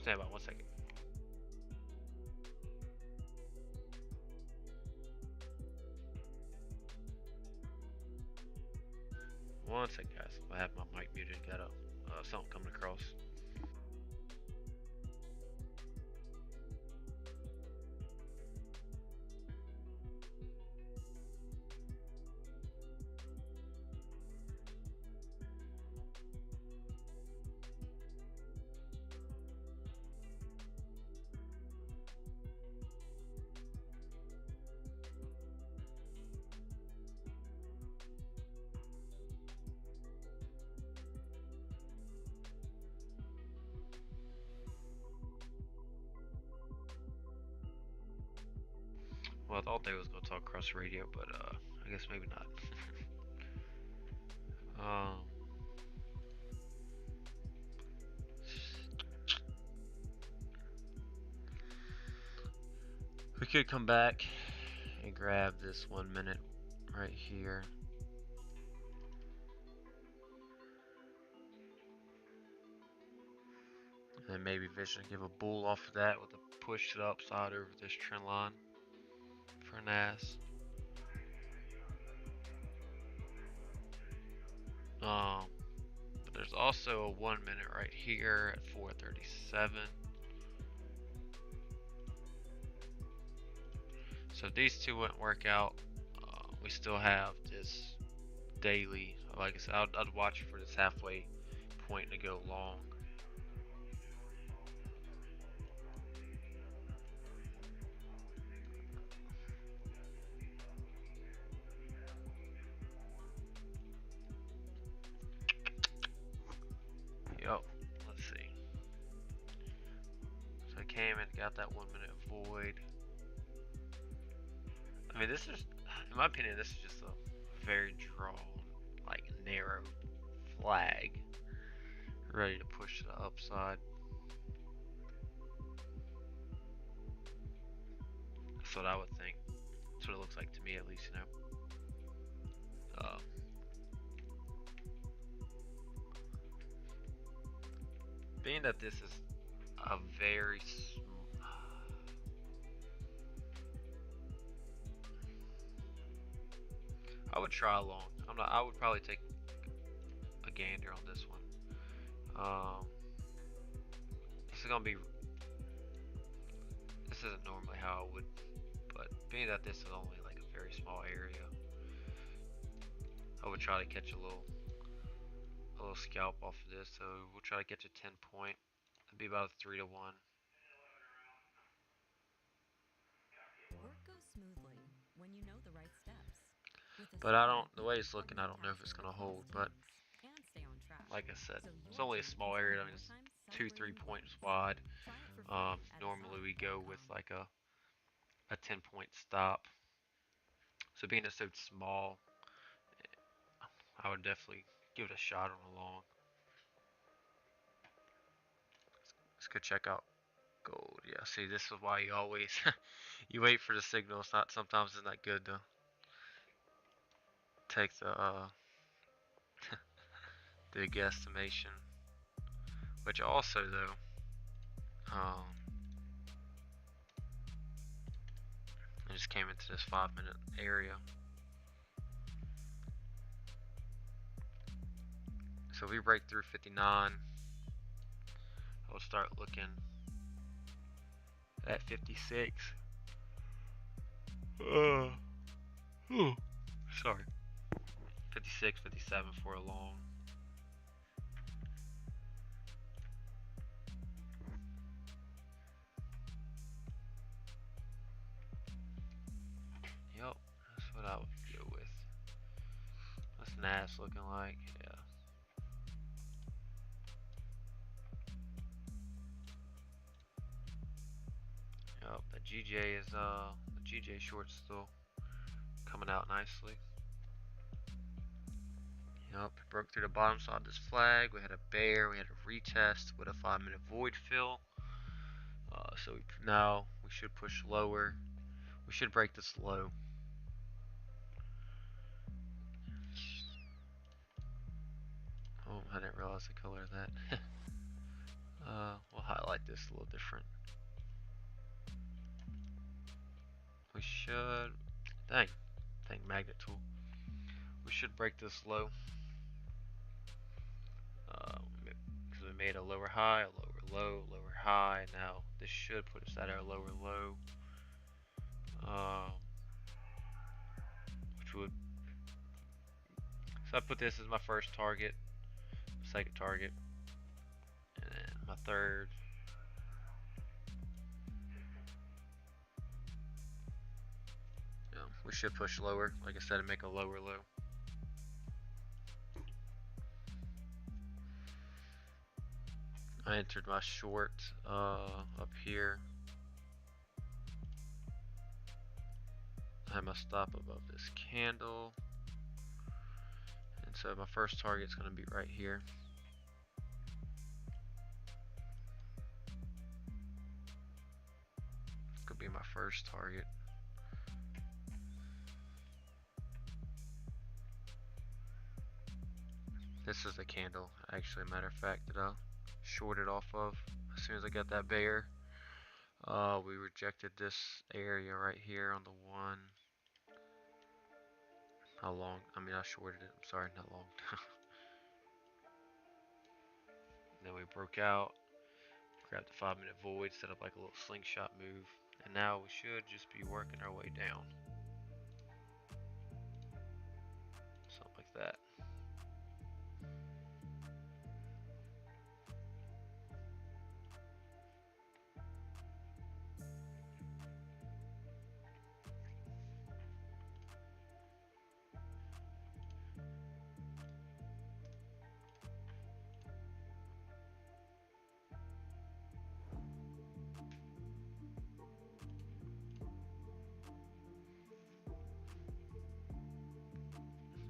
Stand by 1 second. One second, guys. I have my mic muted. Got something coming across. Well, I thought they was gonna talk cross radio, but I guess maybe not. We could come back and grab this 1 minute right here. And then maybe Vision give a bull off of that with a push to the upside over this trend line for NAS. But there's also a 1 minute right here at 437. So if these two wouldn't work out, we still have this daily. Like I said, I'd watch for this halfway point to go long. Yep, let's see. So I came and got that 1 minute void. I mean, this is, in my opinion, this is just a very drawn, like narrow flag, ready to push to the upside. That's what I would think. That's what it looks like to me, at least, you know. Being that this is a very I would try long. I would probably take a gander on this one. This is gonna be. This isn't normally how I would, but being that this is only like a very small area, I would try to catch a little scalp off of this. So we'll try to catch a 10 point. It'd be about a 3 to 1. Work goes smoothly when you know the right steps. But I don't. The way it's looking, I don't know if it's gonna hold. But like I said, it's only a small area. I mean, it's 2-3 points wide. Normally we go with like a 10 point stop. So being it's so small, I would definitely give it a shot on the long. Let's go check out gold. Yeah, see, this is why you always you wait for the signal. It's not sometimes it's not good to take the the guesstimation. Which also though, I just came into this 5 minute area. So if we break through 59, I'll start looking at 56. Sorry. 56, 57 for a long. Yep, that's what I would go with. What's NAS looking like? Yeah. Yep, the GJ is the GJ short's still coming out nicely. Yep, broke through the bottom side of this flag. We had a bear, we had a retest with a 5 minute void fill. So now we should push lower. We should break this low. Oh, I didn't realize the color of that. We'll highlight this a little different. We should, dang magnet tool. We should break this low. Because we made a lower high, a lower low, lower high. Now this should put us at our lower low. Which would, so I put this as my first target, second target, and then my third. We should push lower, like I said, and make a lower low. I entered my short up here. I have my stop above this candle, and so my first target is going to be right here. It's going to be my first target. This is the candle, actually, matter of fact, that I shorted off of as soon as I got that bear. We rejected this area right here on the one. How long? I mean, I shorted it. I'm sorry, not long. Then we broke out, grabbed the 5-minute void, set up like a little slingshot move, and now we should just be working our way down. Something like that.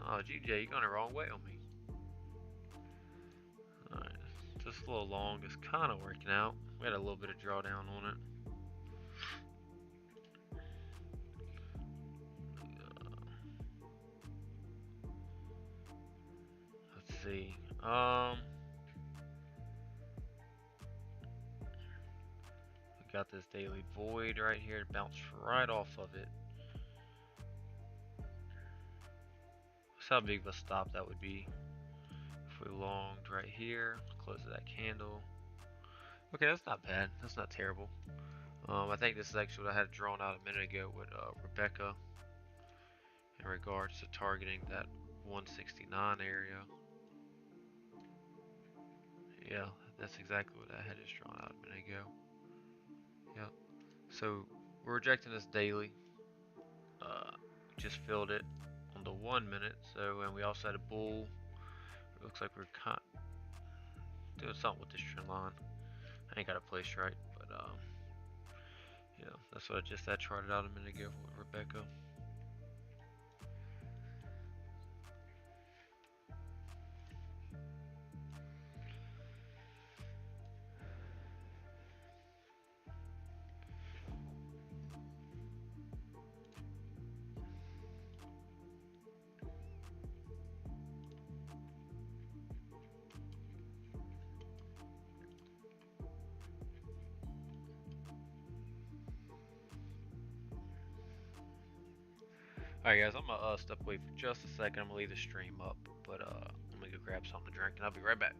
Oh, GJ, you going the wrong way on me. Alright, just a little long is kind of working out. We had a little bit of drawdown on it. Let's see. We got this daily void right here. It bounced right off of it. That's how big of a stop that would be. If we longed right here, close that candle. Okay, that's not bad. That's not terrible. I think this is actually what I had drawn out a minute ago with Rebecca in regards to targeting that 169 area. Yeah, that's exactly what I had just drawn out a minute ago. Yep. So we're rejecting this daily. Just filled it on the 1 minute. So, and we also had a bull. It looks like we're kind of doing something with this trend line. I ain't got a place right, but yeah, that's what I charted out a minute ago with Rebecca. Alright guys, I'm gonna step away for just a second. I'm gonna leave the stream up, but I'm gonna go grab something to drink and I'll be right back.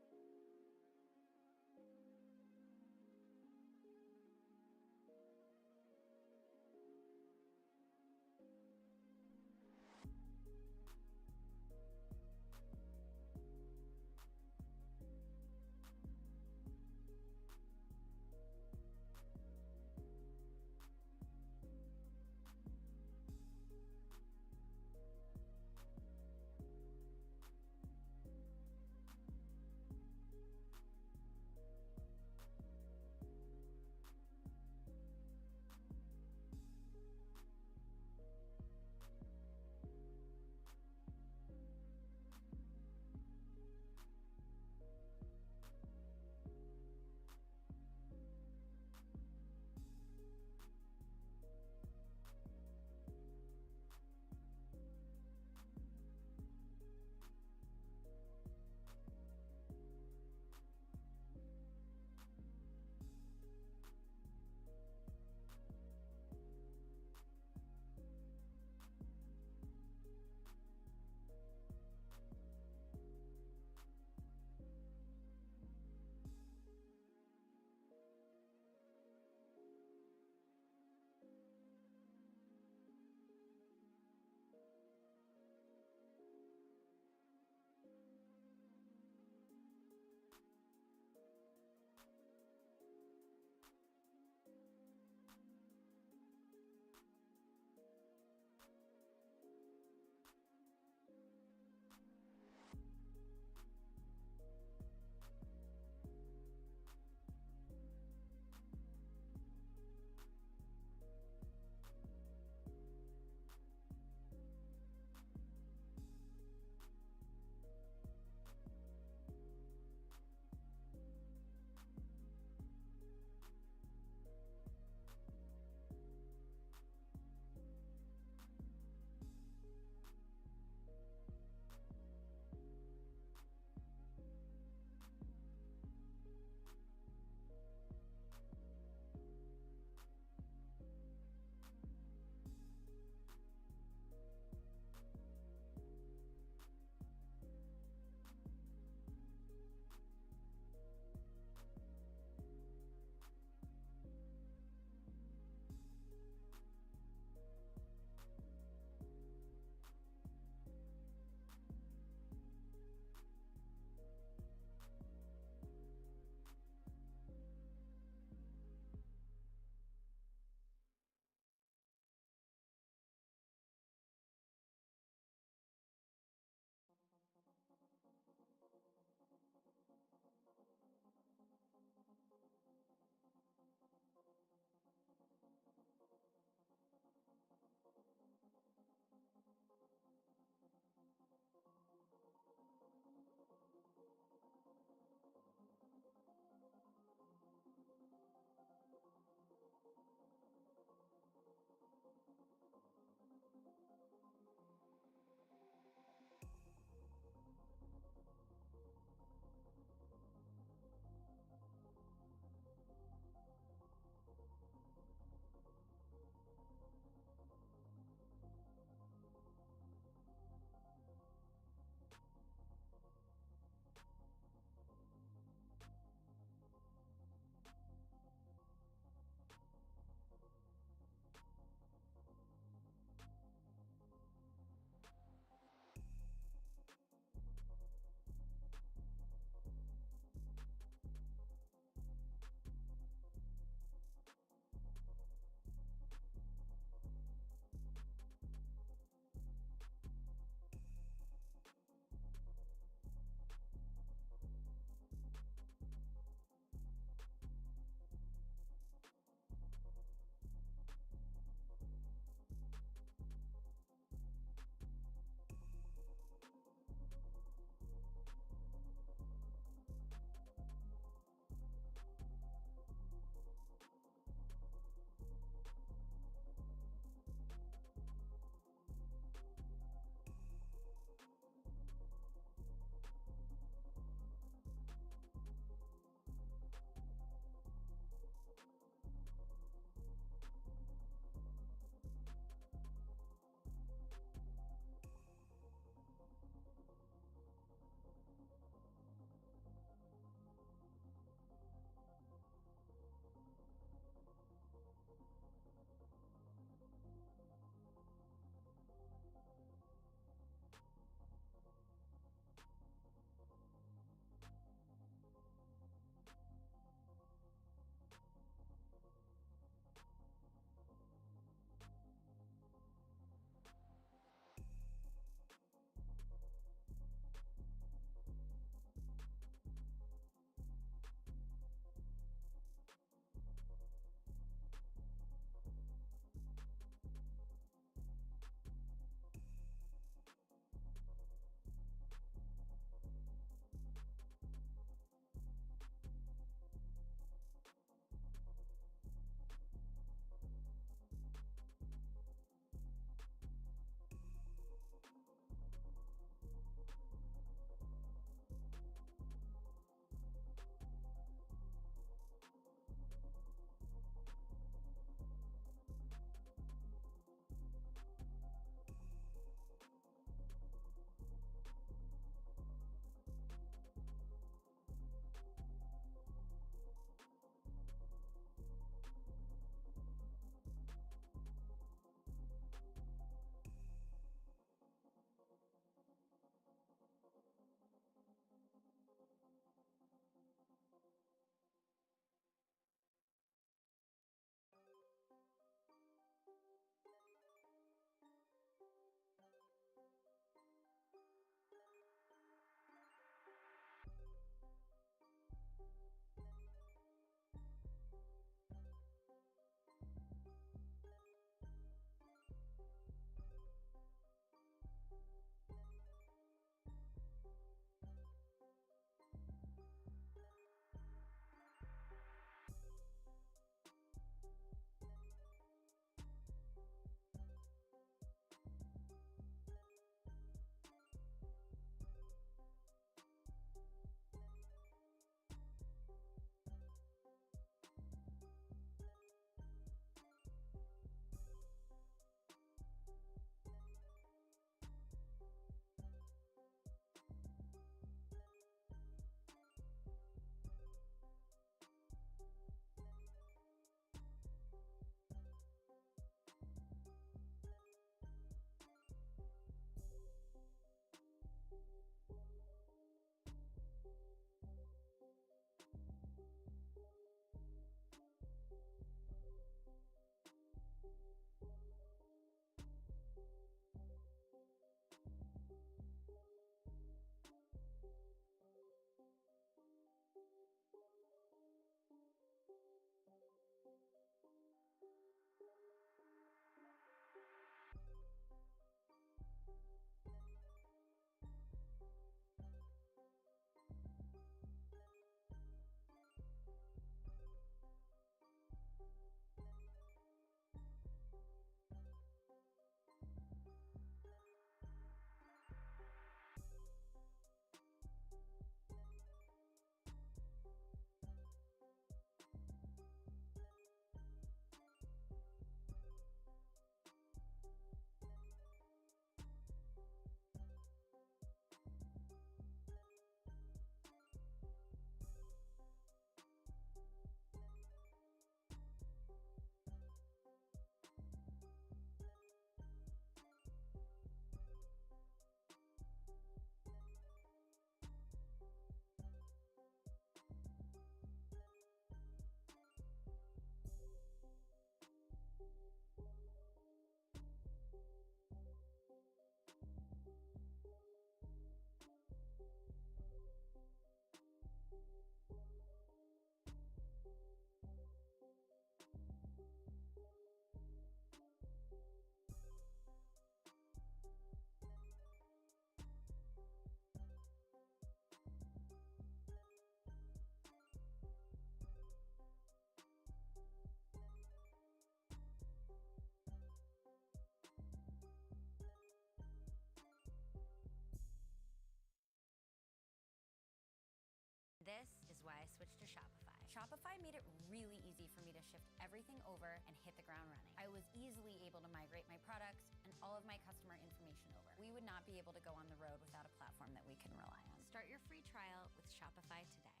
This is why I switched to Shopify. Shopify made it really easy for me to shift everything over and hit the ground running. I was easily able to migrate my products and all of my customer information over. We would not be able to go on the road without a platform that we can rely on. Start your free trial with Shopify today.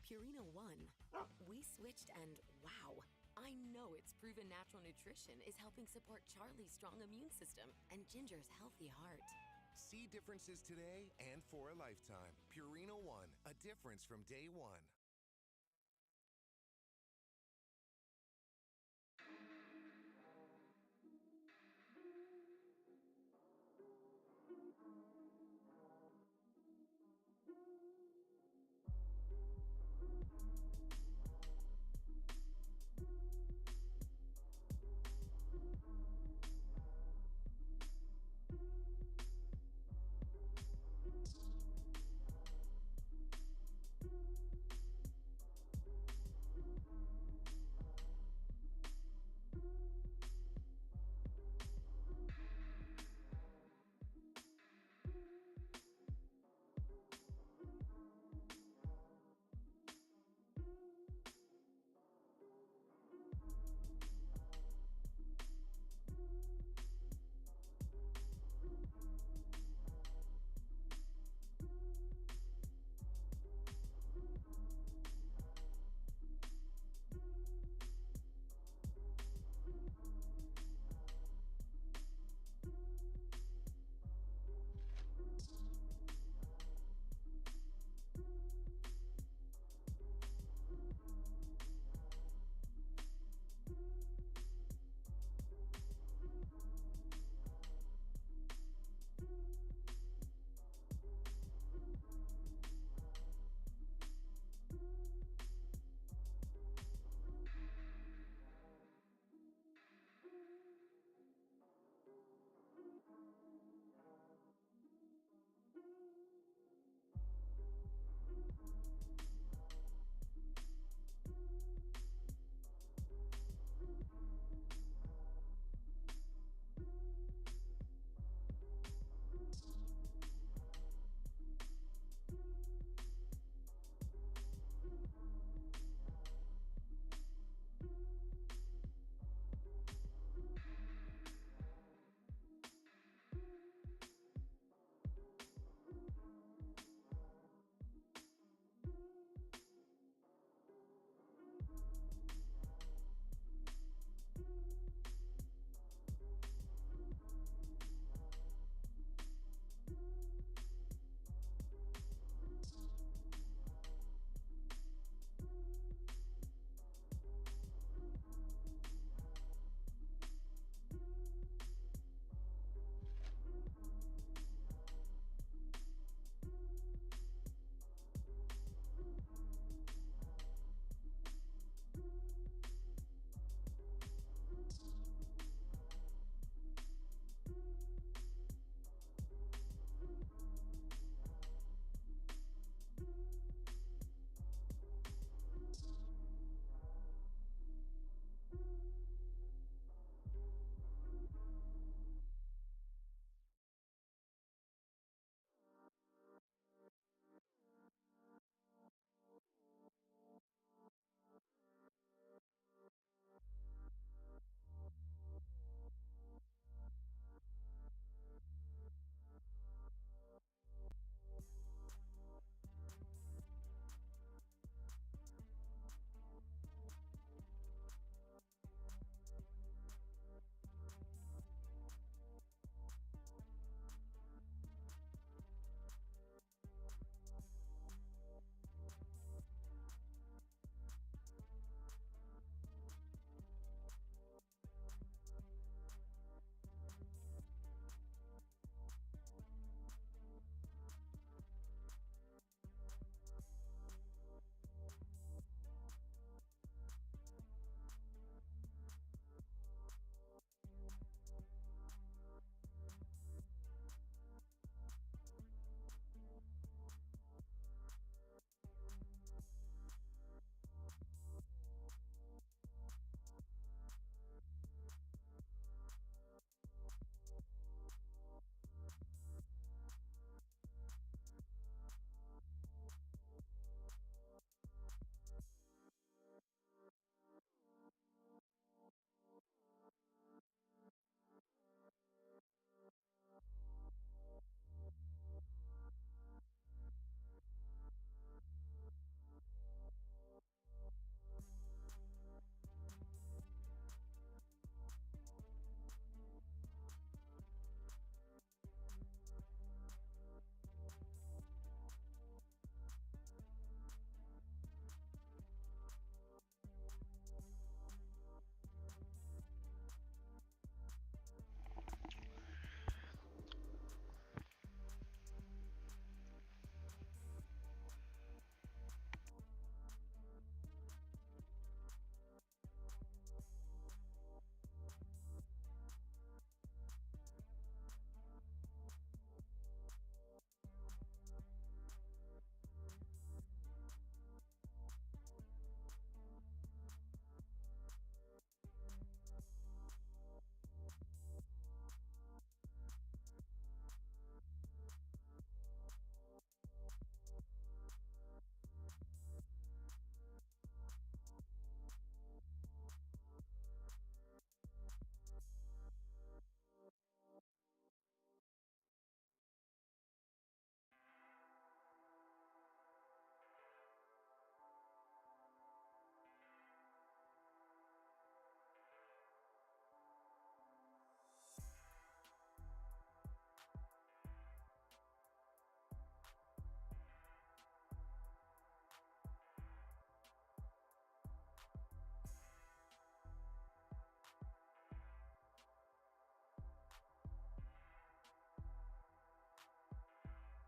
Purina One. We switched and wow, I know its proven natural nutrition is helping support Charlie's strong immune system and Ginger's healthy heart. See differences today and for a lifetime. Purina One, a difference from day one.